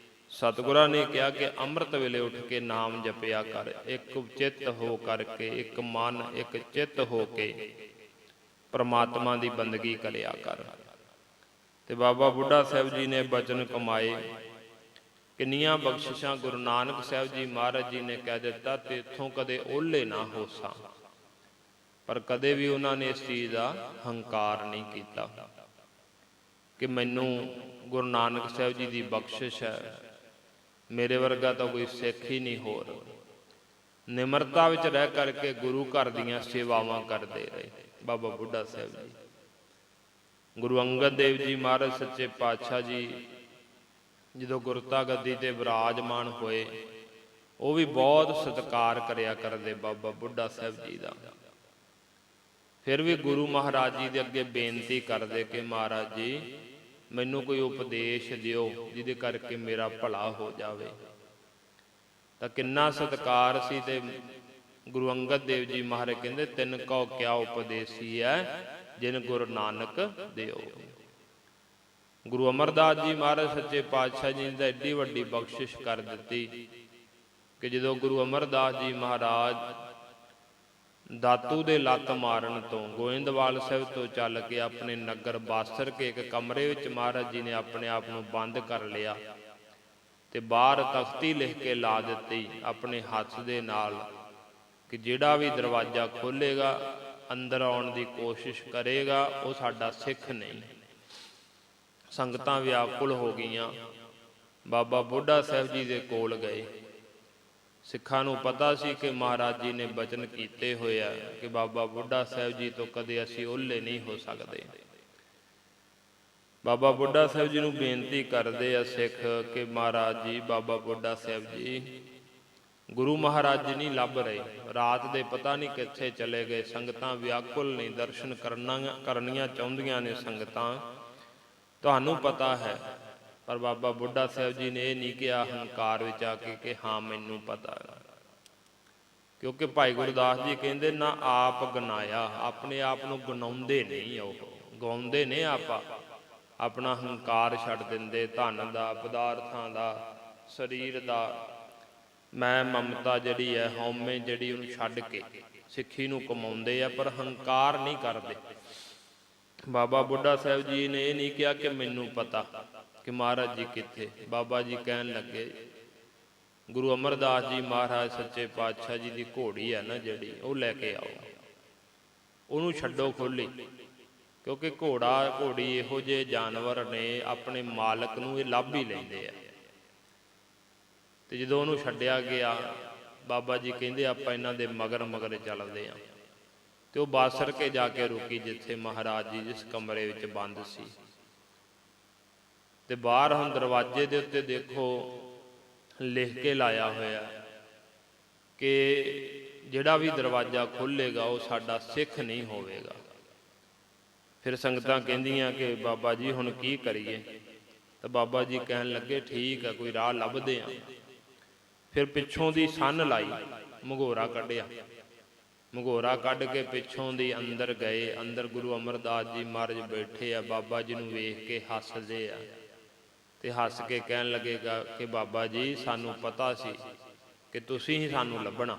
ਸਤਿਗੁਰਾਂ ਨੇ ਕਿਹਾ ਕਿ ਅੰਮ੍ਰਿਤ ਵੇਲੇ ਉੱਠ ਕੇ ਨਾਮ ਜਪਿਆ ਕਰ, ਇੱਕ ਚਿੱਤ ਹੋ ਕਰਕੇ, ਇੱਕ ਮਨ ਇੱਕ ਚਿੱਤ ਹੋ ਕੇ ਪਰਮਾਤਮਾ ਦੀ ਬੰਦਗੀ ਕਰਿਆ ਕਰ। ਤੇ ਬਾਬਾ ਬੁੱਢਾ ਸਾਹਿਬ ਜੀ ਨੇ ਬਚਨ ਕਮਾਏ। ਕਿੰਨੀਆਂ ਬਖਸ਼ਿਸ਼ਾਂ ਗੁਰੂ ਨਾਨਕ ਸਾਹਿਬ ਜੀ ਮਹਾਰਾਜ ਜੀ ਨੇ ਕਹਿ ਦਿੱਤਾ, ਤੇ ਇੱਥੋਂ ਕਦੇ ਓਹਲੇ ਨਾ ਹੋਸਾਂ। ਪਰ ਕਦੇ ਵੀ ਉਹਨਾਂ ਨੇ ਇਸ ਚੀਜ਼ ਦਾ ਹੰਕਾਰ ਨਹੀਂ ਕੀਤਾ ਕਿ ਮੈਨੂੰ ਗੁਰੂ ਨਾਨਕ ਸਾਹਿਬ ਜੀ ਦੀ ਬਖਸ਼ਿਸ਼ ਹੈ, ਮੇਰੇ ਵਰਗਾ ਤਾਂ ਕੋਈ ਸਿੱਖ ਹੀ ਨਹੀਂ ਹੋਰ। ਨਿਮਰਤਾ ਵਿੱਚ ਰਹਿ ਕਰਕੇ ਗੁਰੂ ਘਰ ਦੀਆਂ ਸੇਵਾਵਾਂ ਕਰਦੇ ਰਹੇ ਬਾਬਾ ਬੁੱਢਾ ਸਾਹਿਬ ਜੀ। ਗੁਰੂ ਅੰਗਦ ਦੇਵ ਜੀ ਮਹਾਰਾਜ ਸੱਚੇ ਪਾਤਸ਼ਾਹ ਜੀ ਜਦੋਂ ਗੁਰਤਾ ਗੱਦੀ ਤੇ ਬਿਰਾਜਮਾਨ ਹੋਏ, ਉਹ ਵੀ ਬਹੁਤ ਸਤਿਕਾਰ ਕਰਿਆ ਕਰਦੇ ਬਾਬਾ ਬੁੱਢਾ ਸਾਹਿਬ ਜੀ ਦਾ। ਫਿਰ ਵੀ ਗੁਰੂ ਮਹਾਰਾਜ ਜੀ ਦੇ ਅੱਗੇ ਬੇਨਤੀ ਕਰਦੇ ਕਿ ਮਹਾਰਾਜ ਜੀ ਮੈਨੂੰ ਕੋਈ ਉਪਦੇਸ਼ ਦਿਓ ਜਿਹਦੇ ਕਰਕੇ ਮੇਰਾ ਭਲਾ ਹੋ ਜਾਵੇ। ਤਾਂ ਕਿੰਨਾ ਸਤਿਕਾਰ ਸੀ। ਤੇ ਗੁਰੂ ਅੰਗਦ ਦੇਵ ਜੀ ਮਹਾਰਾਜ ਕਹਿੰਦੇ, ਤਿੰਨ ਕਉ ਕਿਆ ਉਪਦੇਸੀ ਹੈ, ਜਿਨ ਗੁਰੂ ਨਾਨਕ ਦਿਓ। ਗੁਰੂ ਅਮਰਦਾਸ ਜੀ ਮਹਾਰਾਜ ਸੱਚੇ ਪਾਤਸ਼ਾਹ ਜੀ ਨੇ ਤਾਂ ਐਡੀ ਵੱਡੀ ਬਖਸ਼ਿਸ਼ ਕਰ ਦਿੱਤੀ ਕਿ ਜਦੋਂ ਗੁਰੂ ਅਮਰਦਾਸ ਜੀ ਮਹਾਰਾਜ ਦਾਤੂ ਦੇ ਲੱਤ ਮਾਰਨ ਤੋਂ ਗੋਇੰਦਵਾਲ ਸਾਹਿਬ ਤੋਂ ਚੱਲ ਕੇ ਆਪਣੇ ਨਗਰ ਬਾਸਰ ਕੇ ਇੱਕ ਕਮਰੇ ਵਿੱਚ ਮਹਾਰਾਜ ਜੀ ਨੇ ਆਪਣੇ ਆਪ ਨੂੰ ਬੰਦ ਕਰ ਲਿਆ ਤੇ ਬਾਹਰ ਤਖਤੀ ਲਿਖ ਕੇ ਲਾ ਦਿੱਤੀ ਆਪਣੇ ਹੱਥ ਦੇ ਨਾਲ ਕਿ ਜਿਹੜਾ ਵੀ ਦਰਵਾਜ਼ਾ ਖੋਲ੍ਹੇਗਾ, ਅੰਦਰ ਆਉਣ ਦੀ ਕੋਸ਼ਿਸ਼ ਕਰੇਗਾ, ਉਹ ਸਾਡਾ ਸਿੱਖ ਨਹੀਂ। ਸੰਗਤਾਂ ਵਿਆਕੁਲ ਹੋ ਗਈਆਂ। ਬਾਬਾ ਬੁੱਢਾ ਸਾਹਿਬ ਜੀ ਦੇ ਕੋਲ ਗਏ। ਸਿੱਖਾਂ ਨੂੰ ਪਤਾ ਸੀ ਕਿ ਮਹਾਰਾਜ ਜੀ ਨੇ ਬਚਨ ਕੀਤੇ ਹੋਏ ਆ ਕਿ ਬਾਬਾ ਬੁੱਢਾ ਸਾਹਿਬ ਜੀ ਤੋਂ ਕਦੇ ਅਸੀਂ ਓਹਲੇ ਨਹੀਂ ਹੋ ਸਕਦੇ। ਬਾਬਾ ਬੁੱਢਾ ਸਾਹਿਬ ਜੀ ਨੂੰ ਬੇਨਤੀ ਕਰਦੇ ਆ ਸਿੱਖ ਕਿ ਮਹਾਰਾਜ ਜੀ, ਬਾਬਾ ਬੁੱਢਾ ਸਾਹਿਬ ਜੀ, ਗੁਰੂ ਮਹਾਰਾਜ ਜੀ ਨਹੀਂ ਲੱਭ ਰਹੇ, ਰਾਤ ਦੇ ਪਤਾ ਨਹੀਂ ਕਿੱਥੇ ਚਲੇ ਗਏ। ਸੰਗਤਾਂ ਵਿਆਕੁਲ ਨਹੀਂ, ਦਰਸ਼ਨ ਕਰਨੀਆਂ ਚਾਹੁੰਦੀਆਂ ਨੇ ਸੰਗਤਾਂ, ਤੁਹਾਨੂੰ ਪਤਾ ਹੈ। ਪਰ ਬਾਬਾ ਬੁੱਢਾ ਸਾਹਿਬ ਜੀ ਨੇ ਇਹ ਨਹੀਂ ਕਿਹਾ ਹੰਕਾਰ ਵਿੱਚ ਆ ਕੇ ਕਿ ਹਾਂ ਮੈਨੂੰ ਪਤਾ, ਕਿਉਂਕਿ ਭਾਈ ਗੁਰਦਾਸ ਜੀ ਕਹਿੰਦੇ ਨਾ ਆਪ ਗਨਾਇਆ, ਆਪਣੇ ਆਪ ਨੂੰ ਗਨਾਉਂਦੇ ਨਹੀਂ, ਉਹ ਗਾਉਂਦੇ ਨੇ ਆਪਣਾ ਹੰਕਾਰ ਛੱਡ ਦਿੰਦੇ, ਧਨ ਦਾ, ਪਦਾਰਥਾਂ ਦਾ, ਸਰੀਰ ਦਾ, ਮੈਂ ਮਮਤਾ ਜਿਹੜੀ ਹੈ, ਹਉਮੈ ਜਿਹੜੀ, ਉਹਨੂੰ ਛੱਡ ਕੇ ਸਿੱਖੀ ਨੂੰ ਕਮਾਉਂਦੇ ਆ, ਪਰ ਹੰਕਾਰ ਨਹੀਂ ਕਰਦੇ। ਬਾਬਾ ਬੁੱਢਾ ਸਾਹਿਬ ਜੀ ਨੇ ਇਹ ਨਹੀਂ ਕਿਹਾ ਕਿ ਮੈਨੂੰ ਪਤਾ ਕਿ ਮਹਾਰਾਜ ਜੀ ਕਿੱਥੇ। ਬਾਬਾ ਜੀ ਕਹਿਣ ਲੱਗੇ, ਗੁਰੂ ਅਮਰਦਾਸ ਜੀ ਮਹਾਰਾਜ ਸੱਚੇ ਪਾਤਸ਼ਾਹ ਜੀ ਦੀ ਘੋੜੀ ਹੈ ਨਾ ਜਿਹੜੀ, ਉਹ ਲੈ ਕੇ ਆਓ, ਉਹਨੂੰ ਛੱਡੋ ਖੋਲੀ, ਕਿਉਂਕਿ ਘੋੜੀ ਇਹੋ ਜਿਹੇ ਜਾਨਵਰ ਨੇ, ਆਪਣੇ ਮਾਲਕ ਨੂੰ ਇਹ ਲੱਭ ਹੀ ਲੈਂਦੇ ਆ। ਤੇ ਜਦੋਂ ਉਹਨੂੰ ਛੱਡਿਆ ਗਿਆ, ਬਾਬਾ ਜੀ ਕਹਿੰਦੇ ਆਪਾਂ ਇਹਨਾਂ ਦੇ ਮਗਰ ਮਗਰ ਚੱਲਦੇ ਹਾਂ। ਤੇ ਉਹ ਬਾਸਰ ਕੇ ਜਾ ਕੇ ਰੁਕੀ ਜਿੱਥੇ ਮਹਾਰਾਜ ਜੀ ਜਿਸ ਕਮਰੇ ਵਿੱਚ ਬੰਦ ਸੀ। ਤੇ ਬਾਹਰ ਹੁਣ ਦਰਵਾਜ਼ੇ ਦੇ ਉੱਤੇ ਦੇਖੋ ਲਿਖ ਕੇ ਲਾਇਆ ਹੋਇਆ ਕਿ ਜਿਹੜਾ ਵੀ ਦਰਵਾਜ਼ਾ ਖੋਲ੍ਹੇਗਾ ਉਹ ਸਾਡਾ ਸਿੱਖ ਨਹੀਂ ਹੋਵੇਗਾ। ਫਿਰ ਸੰਗਤਾਂ ਕਹਿੰਦੀਆਂ ਕਿ ਬਾਬਾ ਜੀ ਹੁਣ ਕੀ ਕਰੀਏ? ਤਾਂ ਬਾਬਾ ਜੀ ਕਹਿਣ ਲੱਗੇ ਠੀਕ ਹੈ, ਕੋਈ ਰਾਹ ਲੱਭਦੇ ਆ। ਫਿਰ ਪਿੱਛੋਂ ਦੀ ਸੰਨ ਲਾਈ, ਮਘੋਰਾ ਕੱਢਿਆ, ਮਘੋਰਾ ਕੱਢ ਕੇ ਪਿੱਛੋਂ ਦੀ ਅੰਦਰ ਗਏ। ਅੰਦਰ ਗੁਰੂ ਅਮਰਦਾਸ ਜੀ ਮਹਾਰਾਜ ਬੈਠੇ ਆ। ਬਾਬਾ ਜੀ ਨੂੰ ਵੇਖ ਕੇ ਹੱਸਦੇ ਆ ਤੇ ਹੱਸ ਕੇ ਕਹਿਣ ਲੱਗੇਗਾ ਕਿ ਬਾਬਾ ਜੀ ਸਾਨੂੰ ਪਤਾ ਸੀ ਕਿ ਤੁਸੀਂ ਹੀ ਸਾਨੂੰ ਲੱਭਣਾ।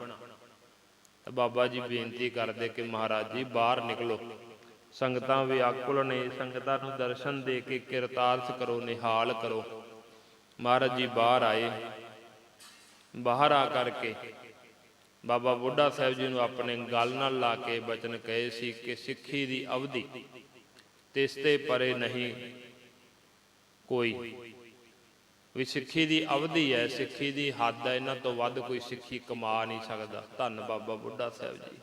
ਤਾਂ ਬਾਬਾ ਜੀ ਬੇਨਤੀ ਕਰਦੇ ਕਿ ਮਹਾਰਾਜ ਜੀ ਬਾਹਰ ਨਿਕਲੋ, ਸੰਗਤਾਂ ਵਿਆਕੁਲ ਨੇ, ਸੰਗਤਾਂ ਨੂੰ ਦਰਸ਼ਨ ਦੇ ਕੇ ਕਿਰਤਾਰਥ ਕਰੋ, ਨਿਹਾਲ ਕਰੋ। ਮਹਾਰਾਜ ਜੀ ਬਾਹਰ ਆਏ। ਬਾਹਰ ਆ ਕਰਕੇ ਬਾਬਾ ਬੁੱਢਾ ਸਾਹਿਬ ਜੀ ਨੂੰ ਆਪਣੇ ਗਲ ਨਾਲ ਲਾ ਕੇ ਬਚਨ ਕਹੇ ਸੀ ਕਿ ਸਿੱਖੀ ਦੀ ਅਵਧੀ ਤਿਸ ਤੇ ਪਰੇ ਨਹੀਂ ਕੋਈ, ਵੀ ਸਿੱਖੀ ਦੀ ਅਵਧੀ ਹੈ, ਸਿੱਖੀ ਦੀ ਹੱਦ ਹੈ, ਇਹਨਾਂ ਤੋਂ ਵੱਧ ਕੋਈ ਸਿੱਖੀ ਕਮਾ ਨਹੀਂ ਸਕਦਾ। ਧੰਨ ਬਾਬਾ ਬੁੱਢਾ ਸਾਹਿਬ ਜੀ,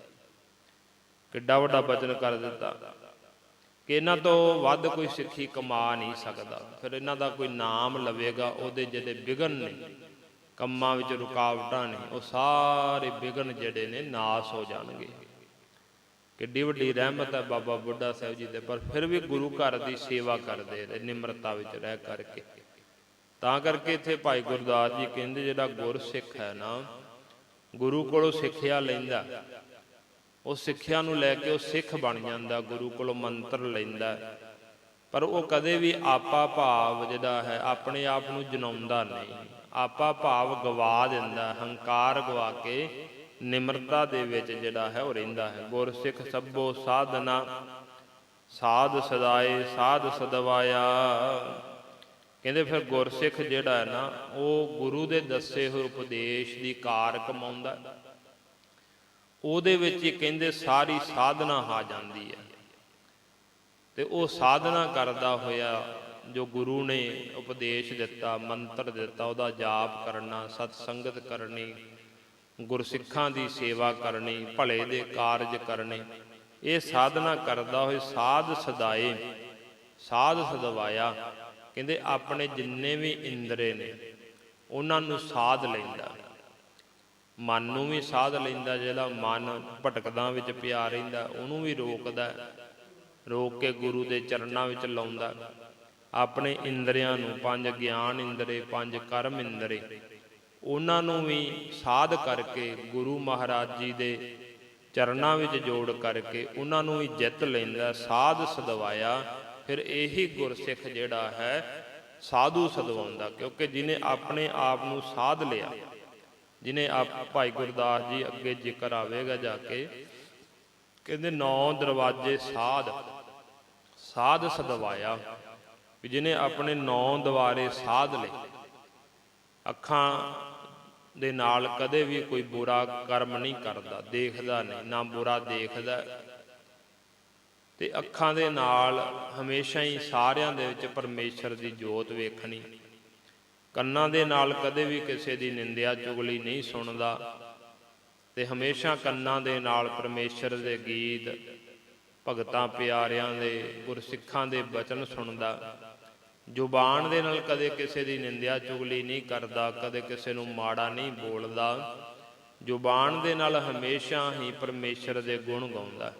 ਕਿੱਡਾ ਵੱਡਾ ਬਚਨ ਕਰ ਦਿੱਤਾ ਕਿ ਇਹਨਾਂ ਤੋਂ ਵੱਧ ਕੋਈ ਸਿੱਖੀ ਕਮਾ ਨਹੀਂ ਸਕਦਾ। ਫਿਰ ਇਹਨਾਂ ਦਾ ਕੋਈ ਨਾਮ ਲਵੇਗਾ, ਉਹਦੇ ਜਿਹੜੇ ਵਿਘਨ ਨੇ, ਕੰਮਾਂ ਵਿੱਚ ਰੁਕਾਵਟਾਂ ਨੇ, ਉਹ ਸਾਰੇ ਵਿਘਨ ਜਿਹੜੇ ਨੇ ਨਾਸ ਹੋ ਜਾਣਗੇ। ਕਿੱਡੀ ਵੱਡੀ ਰਹਿਮਤ ਹੈ ਬਾਬਾ ਬੁੱਢਾ ਸਾਹਿਬ ਜੀ ਦੇ। ਪਰ ਫਿਰ ਵੀ ਗੁਰੂ ਘਰ ਦੀ ਸੇਵਾ ਕਰਦੇ ਰਹੇ ਨਿਮਰਤਾ ਵਿੱਚ ਰਹਿ ਕਰਕੇ। ਤਾਂ ਕਰਕੇ ਇੱਥੇ ਭਾਈ ਗੁਰਦਾਸ ਜੀ ਕਹਿੰਦੇ ਜਿਹੜਾ ਗੁਰਸਿੱਖ ਹੈ ਨਾ, ਗੁਰੂ ਕੋਲੋਂ ਸਿੱਖਿਆ ਲੈਂਦਾ, ਉਹ ਸਿੱਖਿਆ ਨੂੰ ਲੈ ਕੇ ਉਹ ਸਿੱਖ ਬਣ ਜਾਂਦਾ, ਗੁਰੂ ਕੋਲੋਂ ਮੰਤਰ ਲੈਂਦਾ, ਪਰ ਉਹ ਕਦੇ ਵੀ ਆਪਾ ਭਾਵ ਜਿਹੜਾ ਹੈ ਆਪਣੇ ਆਪ ਨੂੰ ਜਨਾਉਂਦਾ ਨਹੀਂ। ਆਪਾ ਭਾਵ ਗਵਾ ਦਿੰਦਾ, ਹੰਕਾਰ ਗਵਾ ਕੇ ਨਿਮਰਤਾ ਦੇ ਵਿੱਚ ਜਿਹੜਾ ਹੈ ਉਹ ਰਹਿੰਦਾ ਹੈ। ਗੁਰਸਿੱਖ ਸਭੋ ਸਾਧਨਾ ਸਾਧ ਸਦਾਏ ਸਾਧ ਸਦਵਾਇਆ। ਕਹਿੰਦੇ ਫਿਰ ਗੁਰਸਿੱਖ ਜਿਹੜਾ ਹੈ ਨਾ, ਉਹ ਗੁਰੂ ਦੇ ਦੱਸੇ ਹੋਏ ਉਪਦੇਸ਼ ਦੀ ਕਾਰ ਕਮਾਉਂਦਾ, ਉਹਦੇ ਵਿੱਚ ਹੀ ਕਹਿੰਦੇ ਸਾਰੀ ਸਾਧਨਾ ਆ ਜਾਂਦੀ ਹੈ। ਤੇ ਉਹ ਸਾਧਨਾ ਕਰਦਾ ਹੋਇਆ ਜੋ ਗੁਰੂ ਨੇ ਉਪਦੇਸ਼ ਦਿੱਤਾ, ਮੰਤਰ ਦਿੱਤਾ, ਉਹਦਾ ਜਾਪ ਕਰਨਾ, ਸਤ ਸੰਗਤ ਕਰਨੀ, ਗੁਰਸਿੱਖਾਂ ਦੀ ਸੇਵਾ ਕਰਨੀ, ਭਲੇ ਦੇ ਕਾਰਜ ਕਰਨੇ, ਇਹ ਸਾਧਨਾ ਕਰਦਾ ਹੋਏ ਸਾਧ ਸਦਾਏ ਸਾਧ ਸਦਵਾਇਆ। ਕਹਿੰਦੇ ਆਪਣੇ ਜਿੰਨੇ ਵੀ ਇੰਦਰੇ ਨੇ ਉਹਨਾਂ ਨੂੰ ਸਾਧ ਲੈਂਦਾ, ਮਨ ਨੂੰ ਵੀ ਸਾਧ ਲੈਂਦਾ। ਜਿਹੜਾ ਮਨ ਭਟਕਦਾਂ ਵਿੱਚ ਪਿਆ ਰਹਿੰਦਾ ਉਹਨੂੰ ਵੀ ਰੋਕਦਾ, ਰੋਕ ਕੇ ਗੁਰੂ ਦੇ ਚਰਨਾਂ ਵਿੱਚ ਲਾਉਂਦਾ। ਆਪਣੇ ਇੰਦਰੀਆਂ ਨੂੰ, ਪੰਜ ਗਿਆਨ ਇੰਦਰੇ, ਪੰਜ ਕਰਮ ਇੰਦਰੇ, ਉਹਨਾਂ ਨੂੰ ਵੀ ਸਾਧ ਕਰਕੇ ਗੁਰੂ ਮਹਾਰਾਜ ਜੀ ਦੇ ਚਰਨਾਂ ਵਿੱਚ ਜੋੜ ਕਰਕੇ ਉਹਨਾਂ ਨੂੰ ਵੀ ਜਿੱਤ ਲੈਂਦਾ, ਸਾਧ ਸਦਵਾਇਆ। ਫਿਰ ਇਹੀ ਗੁਰਸਿੱਖ ਜਿਹੜਾ ਹੈ ਸਾਧੂ ਸਦਵਾਉਂਦਾ, ਕਿਉਂਕਿ ਜਿਹਨੇ ਆਪਣੇ ਆਪ ਨੂੰ ਸਾਧ ਲਿਆ, ਜਿਹਨੇ ਭਾਈ ਗੁਰਦਾਸ ਜੀ ਅੱਗੇ ਜ਼ਿਕਰ ਆਵੇਗਾ ਜਾ ਕੇ, ਕਹਿੰਦੇ 9 ਦਰਵਾਜ਼ੇ ਸਾਧ ਸਾਧ ਸਦਵਾਇਆ, ਵੀ ਜਿਹਨੇ ਆਪਣੇ 9 ਦਵਾਰੇ ਸਾਧ ਲਏ। ਅੱਖਾਂ ਦੇ ਨਾਲ ਕਦੇ ਵੀ ਕੋਈ ਬੁਰਾ ਕਰਮ ਨਹੀਂ ਕਰਦਾ, ਦੇਖਦਾ ਨਹੀਂ, ਨਾ ਬੁਰਾ ਦੇਖਦਾ ਤੇ ਅੱਖਾਂ ਦੇ ਨਾਲ ਹਮੇਸ਼ਾ ਹੀ ਸਾਰਿਆਂ ਦੇ ਵਿੱਚ ਪਰਮੇਸ਼ਰ ਦੀ ਜੋਤ ਵੇਖਣੀ। ਕੰਨਾਂ ਦੇ ਨਾਲ ਕਦੇ ਵੀ ਕਿਸੇ ਦੀ ਨਿੰਦਿਆ ਚੁਗਲੀ ਨਹੀਂ ਸੁਣਦਾ, ਤੇ ਹਮੇਸ਼ਾ ਕੰਨਾਂ ਦੇ ਨਾਲ ਪਰਮੇਸ਼ਰ ਦੇ ਗੀਤ, ਭਗਤਾਂ ਪਿਆਰਿਆਂ ਦੇ, ਗੁਰਸਿੱਖਾਂ ਦੇ ਬਚਨ ਸੁਣਦਾ। ਜ਼ੁਬਾਨ ਦੇ ਨਾਲ ਕਦੇ ਕਿਸੇ ਦੀ ਨਿੰਦਿਆ ਚੁਗਲੀ ਨਹੀਂ ਕਰਦਾ, ਕਦੇ ਕਿਸੇ ਨੂੰ ਮਾੜਾ ਨਹੀਂ ਬੋਲਦਾ। ਜ਼ੁਬਾਨ ਦੇ ਨਾਲ ਹਮੇਸ਼ਾ ਹੀ ਪਰਮੇਸ਼ਰ ਦੇ ਗੁਣ ਗਾਉਂਦਾ।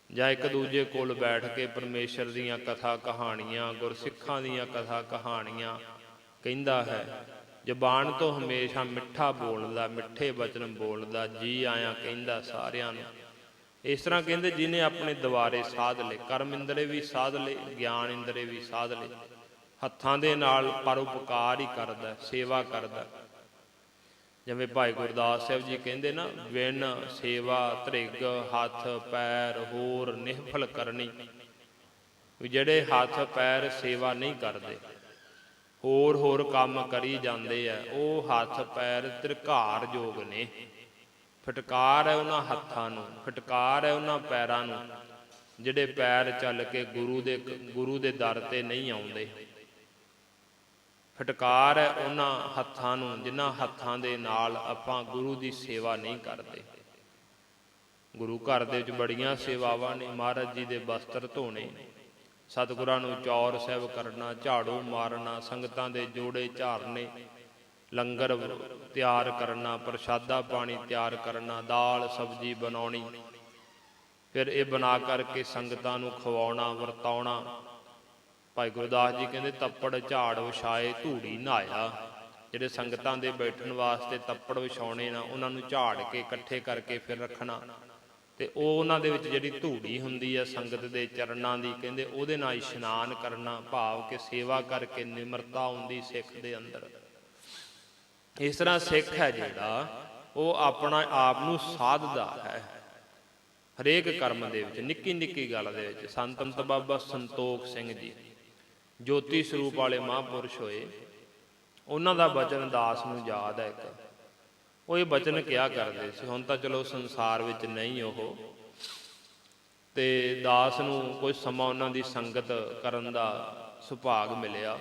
ਜਾਂ ਇੱਕ ਦੂਜੇ ਕੋਲ ਬੈਠ ਕੇ ਪਰਮੇਸ਼ਰ ਦੀਆਂ ਕਥਾ ਕਹਾਣੀਆਂ, ਗੁਰਸਿੱਖਾਂ ਦੀਆਂ ਕਥਾ ਕਹਾਣੀਆਂ ਕਹਿੰਦਾ ਹੈ। ਜ਼ੁਬਾਨ ਤੋਂ ਹਮੇਸ਼ਾ ਮਿੱਠਾ ਬੋਲਦਾ, ਮਿੱਠੇ ਬਚਨ ਬੋਲਦਾ, ਜੀ ਆਇਆਂ ਕਹਿੰਦਾ ਸਾਰਿਆਂ ਨੂੰ। ਇਸ ਤਰ੍ਹਾਂ ਕਹਿੰਦੇ ਜਿਹਨੇ ਆਪਣੇ ਦੁਆਰੇ ਸਾਧ ਲਏ, ਕਰਮ ਇੰਦਰੇ ਵੀ ਸਾਧ ਲਏ, ਗਿਆਨ ਇੰਦਰੇ ਵੀ ਸਾਧ ਲਏ। ਹੱਥਾਂ ਦੇ ਨਾਲ ਪਰਉਪਕਾਰ ਹੀ ਕਰਦਾ, ਸੇਵਾ ਕਰਦਾ। ਜਿਵੇਂ ਭਾਈ ਗੁਰਦਾਸ ਸਾਹਿਬ ਜੀ ਕਹਿੰਦੇ ਨਾ, ਵਿਣ ਸੇਵਾ ਧ੍ਰਿਗ ਹੱਥ ਪੈਰ ਹੋਰ ਨਿਹਫਲ ਕਰਨੀ। ਵੀ ਜਿਹੜੇ ਹੱਥ ਪੈਰ ਸੇਵਾ ਨਹੀਂ ਕਰਦੇ, ਹੋਰ ਹੋਰ ਕੰਮ ਕਰੀ ਜਾਂਦੇ ਆ, ਉਹ ਹੱਥ ਪੈਰ ਧਿਰਕਾਰ ਯੋਗ ਨੇ। ਫਟਕਾਰ ਹੈ ਉਹਨਾਂ ਹੱਥਾਂ ਨੂੰ, ਫਟਕਾਰ ਹੈ ਉਹਨਾਂ ਪੈਰਾਂ ਨੂੰ ਜਿਹੜੇ ਪੈਰ ਚੱਲ ਕੇ ਗੁਰੂ ਦੇ ਦਰ ਤੇ ਨਹੀਂ ਆਉਂਦੇ। ਫਟਕਾਰ ਹੈ ਉਹਨਾਂ ਹੱਥਾਂ ਨੂੰ ਜਿਨ੍ਹਾਂ ਹੱਥਾਂ ਦੇ ਨਾਲ ਆਪਾਂ ਗੁਰੂ ਦੀ ਸੇਵਾ ਨਹੀਂ ਕਰਦੇ। ਗੁਰੂ ਘਰ ਦੇ ਵਿੱਚ ਬੜੀਆਂ ਸੇਵਾਵਾਂ ਨੇ। ਮਹਾਰਾਜ ਜੀ ਦੇ ਬਸਤਰ ਧੋਣੇ, ਸਤਿਗੁਰਾਂ ਨੂੰ ਚੌਰ ਸਾਹਿਬ ਕਰਨਾ, ਝਾੜੂ ਮਾਰਨਾ, ਸੰਗਤਾਂ ਦੇ ਜੋੜੇ ਝਾੜਨੇ, ਲੰਗਰ ਤਿਆਰ ਕਰਨਾ, ਪ੍ਰਸ਼ਾਦਾ ਪਾਣੀ ਤਿਆਰ ਕਰਨਾ, ਦਾਲ ਸਬਜ਼ੀ ਬਣਾਉਣੀ, ਫਿਰ ਇਹ ਬਣਾ ਕਰਕੇ ਸੰਗਤਾਂ ਨੂੰ ਖਵਾਉਣਾ, ਵਰਤਾਉਣਾ। ਭਾਈ ਗੁਰਦਾਸ ਜੀ ਕਹਿੰਦੇ ਤੱਪੜ ਝਾੜ ਵਿਛਾਏ ਧੂੜੀ ਨਹਾਇਆ। ਜਿਹੜੇ ਸੰਗਤਾਂ ਦੇ ਬੈਠਣ ਵਾਸਤੇ ਤੱਪੜ ਵਿਛਾਉਣੇ ਨਾ, ਉਹਨਾਂ ਨੂੰ ਝਾੜ ਕੇ ਇਕੱਠੇ ਕਰਕੇ ਫਿਰ ਰੱਖਣਾ, ਤੇ ਉਹ ਉਹਨਾਂ ਦੇ ਵਿੱਚ ਜਿਹੜੀ ਧੂੜੀ ਹੁੰਦੀ ਹੈ ਸੰਗਤ ਦੇ ਚਰਨਾਂ ਦੀ, ਕਹਿੰਦੇ ਉਹਦੇ ਨਾਲ ਇਸ਼ਨਾਨ ਕਰਨਾ, ਭਾਵ ਕਿ ਸੇਵਾ ਕਰਕੇ ਨਿਮਰਤਾ ਆਉਂਦੀ ਸਿੱਖ ਦੇ ਅੰਦਰ। ਇਸ ਤਰ੍ਹਾਂ ਸਿੱਖ ਹੈ ਜਿਹੜਾ ਉਹ ਆਪਣਾ ਆਪ ਨੂੰ ਸਾਧਦਾ ਹੈ ਹਰੇਕ ਕਰਮ ਦੇ ਵਿੱਚ, ਨਿੱਕੀ ਨਿੱਕੀ ਗੱਲ ਦੇ ਵਿੱਚ। ਸੰਤ ਬਾਬਾ ਸੰਤੋਖ ਸਿੰਘ ਜੀ ਜੋਤੀ ਸਰੂਪ ਵਾਲੇ ਮਹਾਂਪੁਰਸ਼ ਹੋਏ, ਉਹਨਾਂ ਦਾ ਬਚਨ ਦਾਸ ਨੂੰ ਯਾਦ ਹੈ ਇੱਕ। ਉਹ ਇਹ ਬਚਨ ਕਿਹਾ ਕਰਦੇ ਸੀ, ਹੁਣ ਤਾਂ ਚਲੋ ਸੰਸਾਰ ਵਿੱਚ ਨਹੀਂ ਉਹ, ਤੇ ਦਾਸ ਨੂੰ ਕੁਝ ਸਮਾਂ ਉਹਨਾਂ ਦੀ ਸੰਗਤ ਕਰਨ ਦਾ ਸੁਭਾਗ ਮਿਲਿਆ।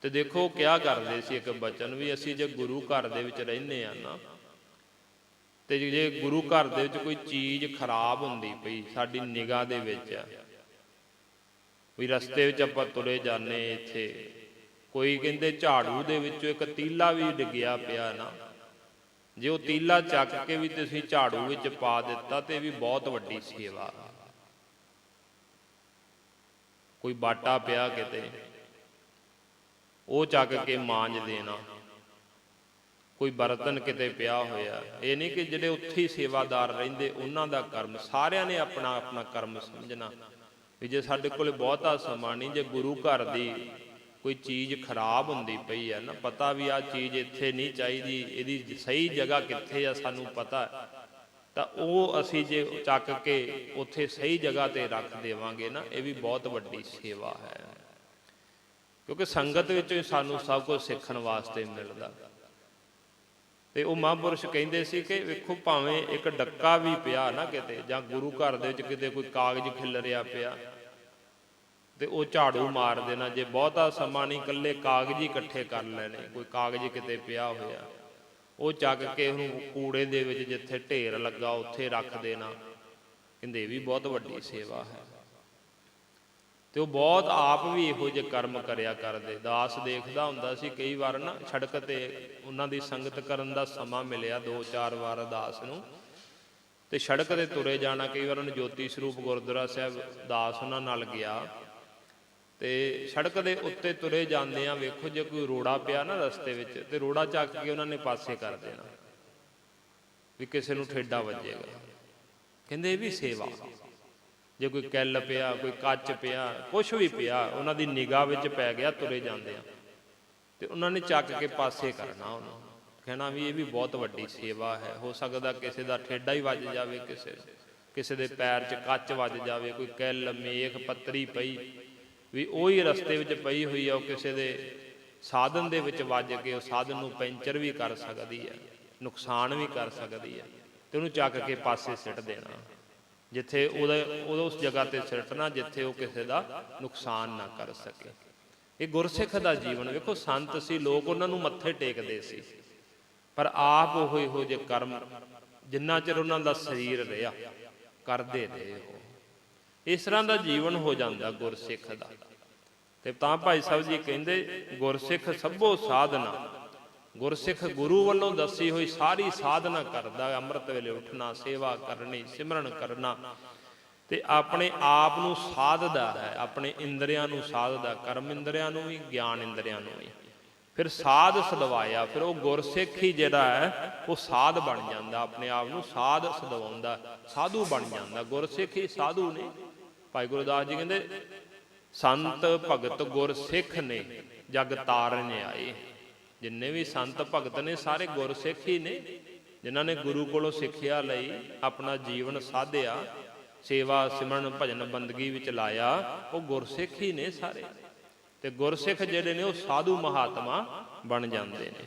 ਤੇ ਦੇਖੋ ਕਿਹਾ ਕਰਦੇ ਸੀ ਇੱਕ ਬਚਨ, ਵੀ ਅਸੀਂ ਜੇ ਗੁਰੂ ਘਰ ਦੇ ਵਿੱਚ ਰਹਿੰਦੇ ਆ ਨਾ, ਤੇ ਜੇ ਗੁਰੂ ਘਰ ਦੇ ਵਿੱਚ ਕੋਈ ਚੀਜ਼ ਖਰਾਬ ਹੁੰਦੀ ਪਈ ਸਾਡੀ ਨਿਗਾਹ ਦੇ ਵਿੱਚ, ਵੀ ਰਸਤੇ ਵਿੱਚ ਆਪਾਂ ਤੁਰੇ ਜਾਂਦੇ, ਇੱਥੇ ਕੋਈ ਕਹਿੰਦੇ ਝਾੜੂ ਦੇ ਵਿੱਚੋਂ ਇੱਕ ਤੀਲਾ ਵੀ ਡਿੱਗਿਆ ਪਿਆ ਨਾ, ਜੇ ਉਹ ਤੀਲਾ ਚੱਕ ਕੇ ਵੀ ਤੁਸੀਂ ਝਾੜੂ ਵਿੱਚ ਪਾ ਦਿੱਤਾ ਤੇ ਇਹ ਵੀ ਬਹੁਤ ਵੱਡੀ ਸੇਵਾ। ਕੋਈ ਬਾਟਾ ਪਿਆ ਕਿਤੇ, ਉਹ ਚੱਕ ਕੇ ਮਾਂਜ ਦੇਣਾ। ਕੋਈ ਬਰਤਨ ਕਿਤੇ ਪਿਆ ਹੋਇਆ, ਇਹ ਨਹੀਂ ਕਿ ਜਿਹੜੇ ਉੱਥੇ ਹੀ ਸੇਵਾਦਾਰ ਰਹਿੰਦੇ ਉਹਨਾਂ ਦਾ ਕਰਮ, ਸਾਰਿਆਂ ਨੇ ਆਪਣਾ ਆਪਣਾ ਕਰਮ ਸਮਝਣਾ। ਵੀ ਜੇ ਸਾਡੇ ਕੋਲ ਬਹੁਤਾ ਸਮਾਂ ਨਹੀਂ, ਜੇ ਗੁਰੂ ਘਰ ਦੀ ਕੋਈ ਚੀਜ਼ ਖਰਾਬ ਹੁੰਦੀ ਪਈ ਹੈ ਨਾ, ਪਤਾ ਵੀ ਆਹ ਚੀਜ਼ ਇੱਥੇ ਨਹੀਂ ਚਾਹੀਦੀ, ਇਹਦੀ ਸਹੀ ਜਗ੍ਹਾ ਕਿੱਥੇ ਆ ਸਾਨੂੰ ਪਤਾ, ਤਾਂ ਉਹ ਅਸੀਂ ਜੇ ਚੱਕ ਕੇ ਉੱਥੇ ਸਹੀ ਜਗ੍ਹਾ ਤੇ ਰੱਖ ਦੇਵਾਂਗੇ ਨਾ, ਇਹ ਵੀ ਬਹੁਤ ਵੱਡੀ ਸੇਵਾ ਹੈ। ਕਿਉਂਕਿ ਸੰਗਤ ਵਿੱਚੋਂ ਸਾਨੂੰ ਸਭ ਕੁਝ ਸਿੱਖਣ ਵਾਸਤੇ ਮਿਲਦਾ। ਤੇ ਉਹ ਮਹਾਂਪੁਰਸ਼ ਕਹਿੰਦੇ ਸੀ ਕਿ ਵੇਖੋ, ਭਾਵੇਂ ਇੱਕ ਡੱਕਾ ਵੀ ਪਿਆ ਨਾ ਕਿਤੇ, ਜਾਂ ਗੁਰੂ ਘਰ ਦੇ ਵਿੱਚ ਕਿਤੇ ਕੋਈ ਕਾਗਜ਼ ਖਿਲਰਿਆ ਪਿਆ, ਤੇ ਉਹ ਝਾੜੂ ਮਾਰ ਦੇਣਾ। ਜੇ ਬਹੁਤਾ ਸਮਾਂ ਨਹੀਂ, ਇਕੱਲੇ ਕਾਗਜ਼ ਹੀ ਇਕੱਠੇ ਕਰ ਲੈਣੇ। ਕੋਈ ਕਾਗਜ਼ ਕਿਤੇ ਪਿਆ ਹੋਇਆ, ਉਹ ਚੱਕ ਕੇ ਉਹਨੂੰ ਕੂੜੇ ਦੇ ਵਿੱਚ ਜਿੱਥੇ ਢੇਰ ਲੱਗਾ ਉੱਥੇ ਰੱਖ ਦੇਣਾ। ਕਹਿੰਦੇ ਇਹ ਵੀ ਬਹੁਤ ਵੱਡੀ ਸੇਵਾ ਹੈ। ਤੇ ਉਹ ਬਹੁਤ ਆਪ ਵੀ ਇਹੋ ਜਿਹੇ ਕਰਮ ਕਰਿਆ ਕਰਦੇ। ਦਾਸ ਦੇਖਦਾ ਹੁੰਦਾ ਸੀ ਕਈ ਵਾਰ ਨਾ, ਸੜਕ ਤੇ ਉਹਨਾਂ ਦੀ ਸੰਗਤ ਕਰਨ ਦਾ ਸਮਾਂ ਮਿਲਿਆ 2-4 ਵਾਰ ਦਾਸ ਨੂੰ, ਤੇ ਸੜਕ ਤੇ ਤੁਰੇ ਜਾਣਾ। ਕਈ ਵਾਰ ਉਹਨੇ ਜੋਤੀ ਸਰੂਪ ਗੁਰਦੁਆਰਾ ਸਾਹਿਬ ਦਾਸ ਉਹਨਾਂ ਨਾਲ ਗਿਆ, ਤੇ ਸੜਕ ਦੇ ਉੱਤੇ ਤੁਰੇ ਜਾਂਦੇ ਆ, ਵੇਖੋ ਜੇ ਕੋਈ ਰੋੜਾ ਪਿਆ ਨਾ ਰਸਤੇ ਵਿੱਚ, ਤੇ ਰੋੜਾ ਚੱਕ ਕੇ ਉਹਨਾਂ ਨੇ ਪਾਸੇ ਕਰ ਦੇਣਾ ਵੀ ਕਿਸੇ ਨੂੰ ਠੇਡਾ ਵੱਜੇਗਾ। ਕਹਿੰਦੇ ਇਹ ਵੀ ਸੇਵਾ। ਜੇ ਕੋਈ ਕਿੱਲ ਪਿਆ, ਕੋਈ ਕੱਚ ਪਿਆ, ਕੁਛ ਵੀ ਪਿਆ, ਉਹਨਾਂ ਦੀ ਨਿਗਾਹ ਵਿੱਚ ਪੈ ਗਿਆ, ਤੁਰੇ ਜਾਂਦੇ ਆ, ਤੇ ਉਹਨਾਂ ਨੇ ਚੱਕ ਕੇ ਪਾਸੇ ਕਰਨਾ, ਉਹਨੂੰ ਕਹਿਣਾ ਵੀ ਇਹ ਵੀ ਬਹੁਤ ਵੱਡੀ ਸੇਵਾ ਹੈ। ਹੋ ਸਕਦਾ ਕਿਸੇ ਦਾ ਠੇਡਾ ਹੀ ਵੱਜ ਜਾਵੇ, ਕਿਸੇ ਦੇ ਪੈਰ 'ਚ ਕੱਚ ਵੱਜ ਜਾਵੇ, ਕੋਈ ਕਿੱਲ ਮੇਖ ਪੱਤਰੀ ਪਈ ਵੀ ਉਹੀ ਰਸਤੇ ਵਿੱਚ ਪਈ ਹੋਈ ਆ, ਉਹ ਕਿਸੇ ਦੇ ਸਾਧਨ ਦੇ ਵਿੱਚ ਵੱਜ ਕੇ ਉਹ ਸਾਧਨ ਨੂੰ ਪੈਂਚਰ ਵੀ ਕਰ ਸਕਦੀ ਹੈ, ਨੁਕਸਾਨ ਵੀ ਕਰ ਸਕਦੀ ਹੈ, ਤੇ ਉਹਨੂੰ ਚੱਕ ਕੇ ਪਾਸੇ ਸਿੱਟ ਦੇਣਾ। ਜਿੱਥੇ ਉਹਦਾ ਉਸ ਜਗ੍ਹਾ ਤੇ ਸਿੱਟਣਾ ਜਿੱਥੇ ਉਹ ਕਿਸੇ ਦਾ ਨੁਕਸਾਨ ਨਾ ਕਰ ਸਕੇ। ਇਹ ਗੁਰਸਿੱਖ ਦਾ ਜੀਵਨ ਵੇਖੋ। ਸੰਤ ਸੀ, ਲੋਕ ਉਹਨਾਂ ਨੂੰ ਮੱਥੇ ਟੇਕਦੇ ਸੀ, ਪਰ ਆਪ ਉਹ ਇਹੋ ਜਿਹੇ ਕਰਮ ਜਿੰਨਾ ਚਿਰ ਉਹਨਾਂ ਦਾ ਸਰੀਰ ਰਿਹਾ ਕਰਦੇ ਰਹੇ। ਉਹ ਇਸ ਤਰ੍ਹਾਂ ਦਾ ਜੀਵਨ ਹੋ ਜਾਂਦਾ ਗੁਰਸਿੱਖ ਦਾ। ਤੇ ਤਾਂ ਭਾਈ ਸਾਹਿਬ ਜੀ ਕਹਿੰਦੇ ਗੁਰਸਿੱਖ ਸਭੋ ਸਾਧਨਾ, ਗੁਰਸਿੱਖ ਗੁਰੂ ਵੱਲੋਂ ਦੱਸੀ ਹੋਈ ਸਾਰੀ ਸਾਧਨਾ ਕਰਦਾ। ਅੰਮ੍ਰਿਤ ਵੇਲੇ ਉੱਠਣਾ, ਸੇਵਾ ਕਰਨੀ, ਸਿਮਰਨ ਕਰਨਾ, ਤੇ ਆਪਣੇ ਆਪ ਨੂੰ ਸਾਧਦਾ ਹੈ, ਆਪਣੇ ਇੰਦਰੀਆਂ ਨੂੰ ਸਾਧਦਾ, ਕਰਮ ਇੰਦਰੀਆਂ ਨੂੰ ਵੀ, ਗਿਆਨ ਇੰਦਰੀਆਂ ਨੂੰ ਵੀ। ਫਿਰ ਸਾਧ ਸਦਵਾਇਆ, ਫਿਰ ਉਹ ਗੁਰਸਿੱਖ ਹੀ ਜਿਹੜਾ ਹੈ ਉਹ ਸਾਧ ਬਣ ਜਾਂਦਾ, ਆਪਣੇ ਆਪ ਨੂੰ ਸਾਧ ਸਦਵਾਉਂਦਾ, ਸਾਧੂ ਬਣ ਜਾਂਦਾ। ਗੁਰਸਿੱਖ ਹੀ ਸਾਧੂ ਨੇ। ਭਾਈ ਗੁਰਦਾਸ ਜੀ ਕਹਿੰਦੇ ਸੰਤ ਭਗਤ ਗੁਰਸਿੱਖ ਨੇ ਜਗ ਤਾਰਨ ਆਏ। ਜਿੰਨੇ ਵੀ ਸੰਤ ਭਗਤ ਨੇ ਸਾਰੇ ਗੁਰਸਿੱਖ ਹੀ ਨੇ, ਜਿਨ੍ਹਾਂ ਨੇ ਗੁਰੂ ਕੋਲੋਂ ਸਿੱਖਿਆ ਲਈ, ਆਪਣਾ ਜੀਵਨ ਸਾਧਿਆ, ਸੇਵਾ ਸਿਮਰਨ ਭਜਨ ਬੰਦਗੀ ਵਿੱਚ ਲਾਇਆ, ਉਹ ਗੁਰਸਿੱਖ ਹੀ ਨੇ ਸਾਰੇ। ਤੇ ਗੁਰਸਿੱਖ ਜਿਹੜੇ ਨੇ ਉਹ ਸਾਧੂ ਮਹਾਤਮਾ ਬਣ ਜਾਂਦੇ ਨੇ।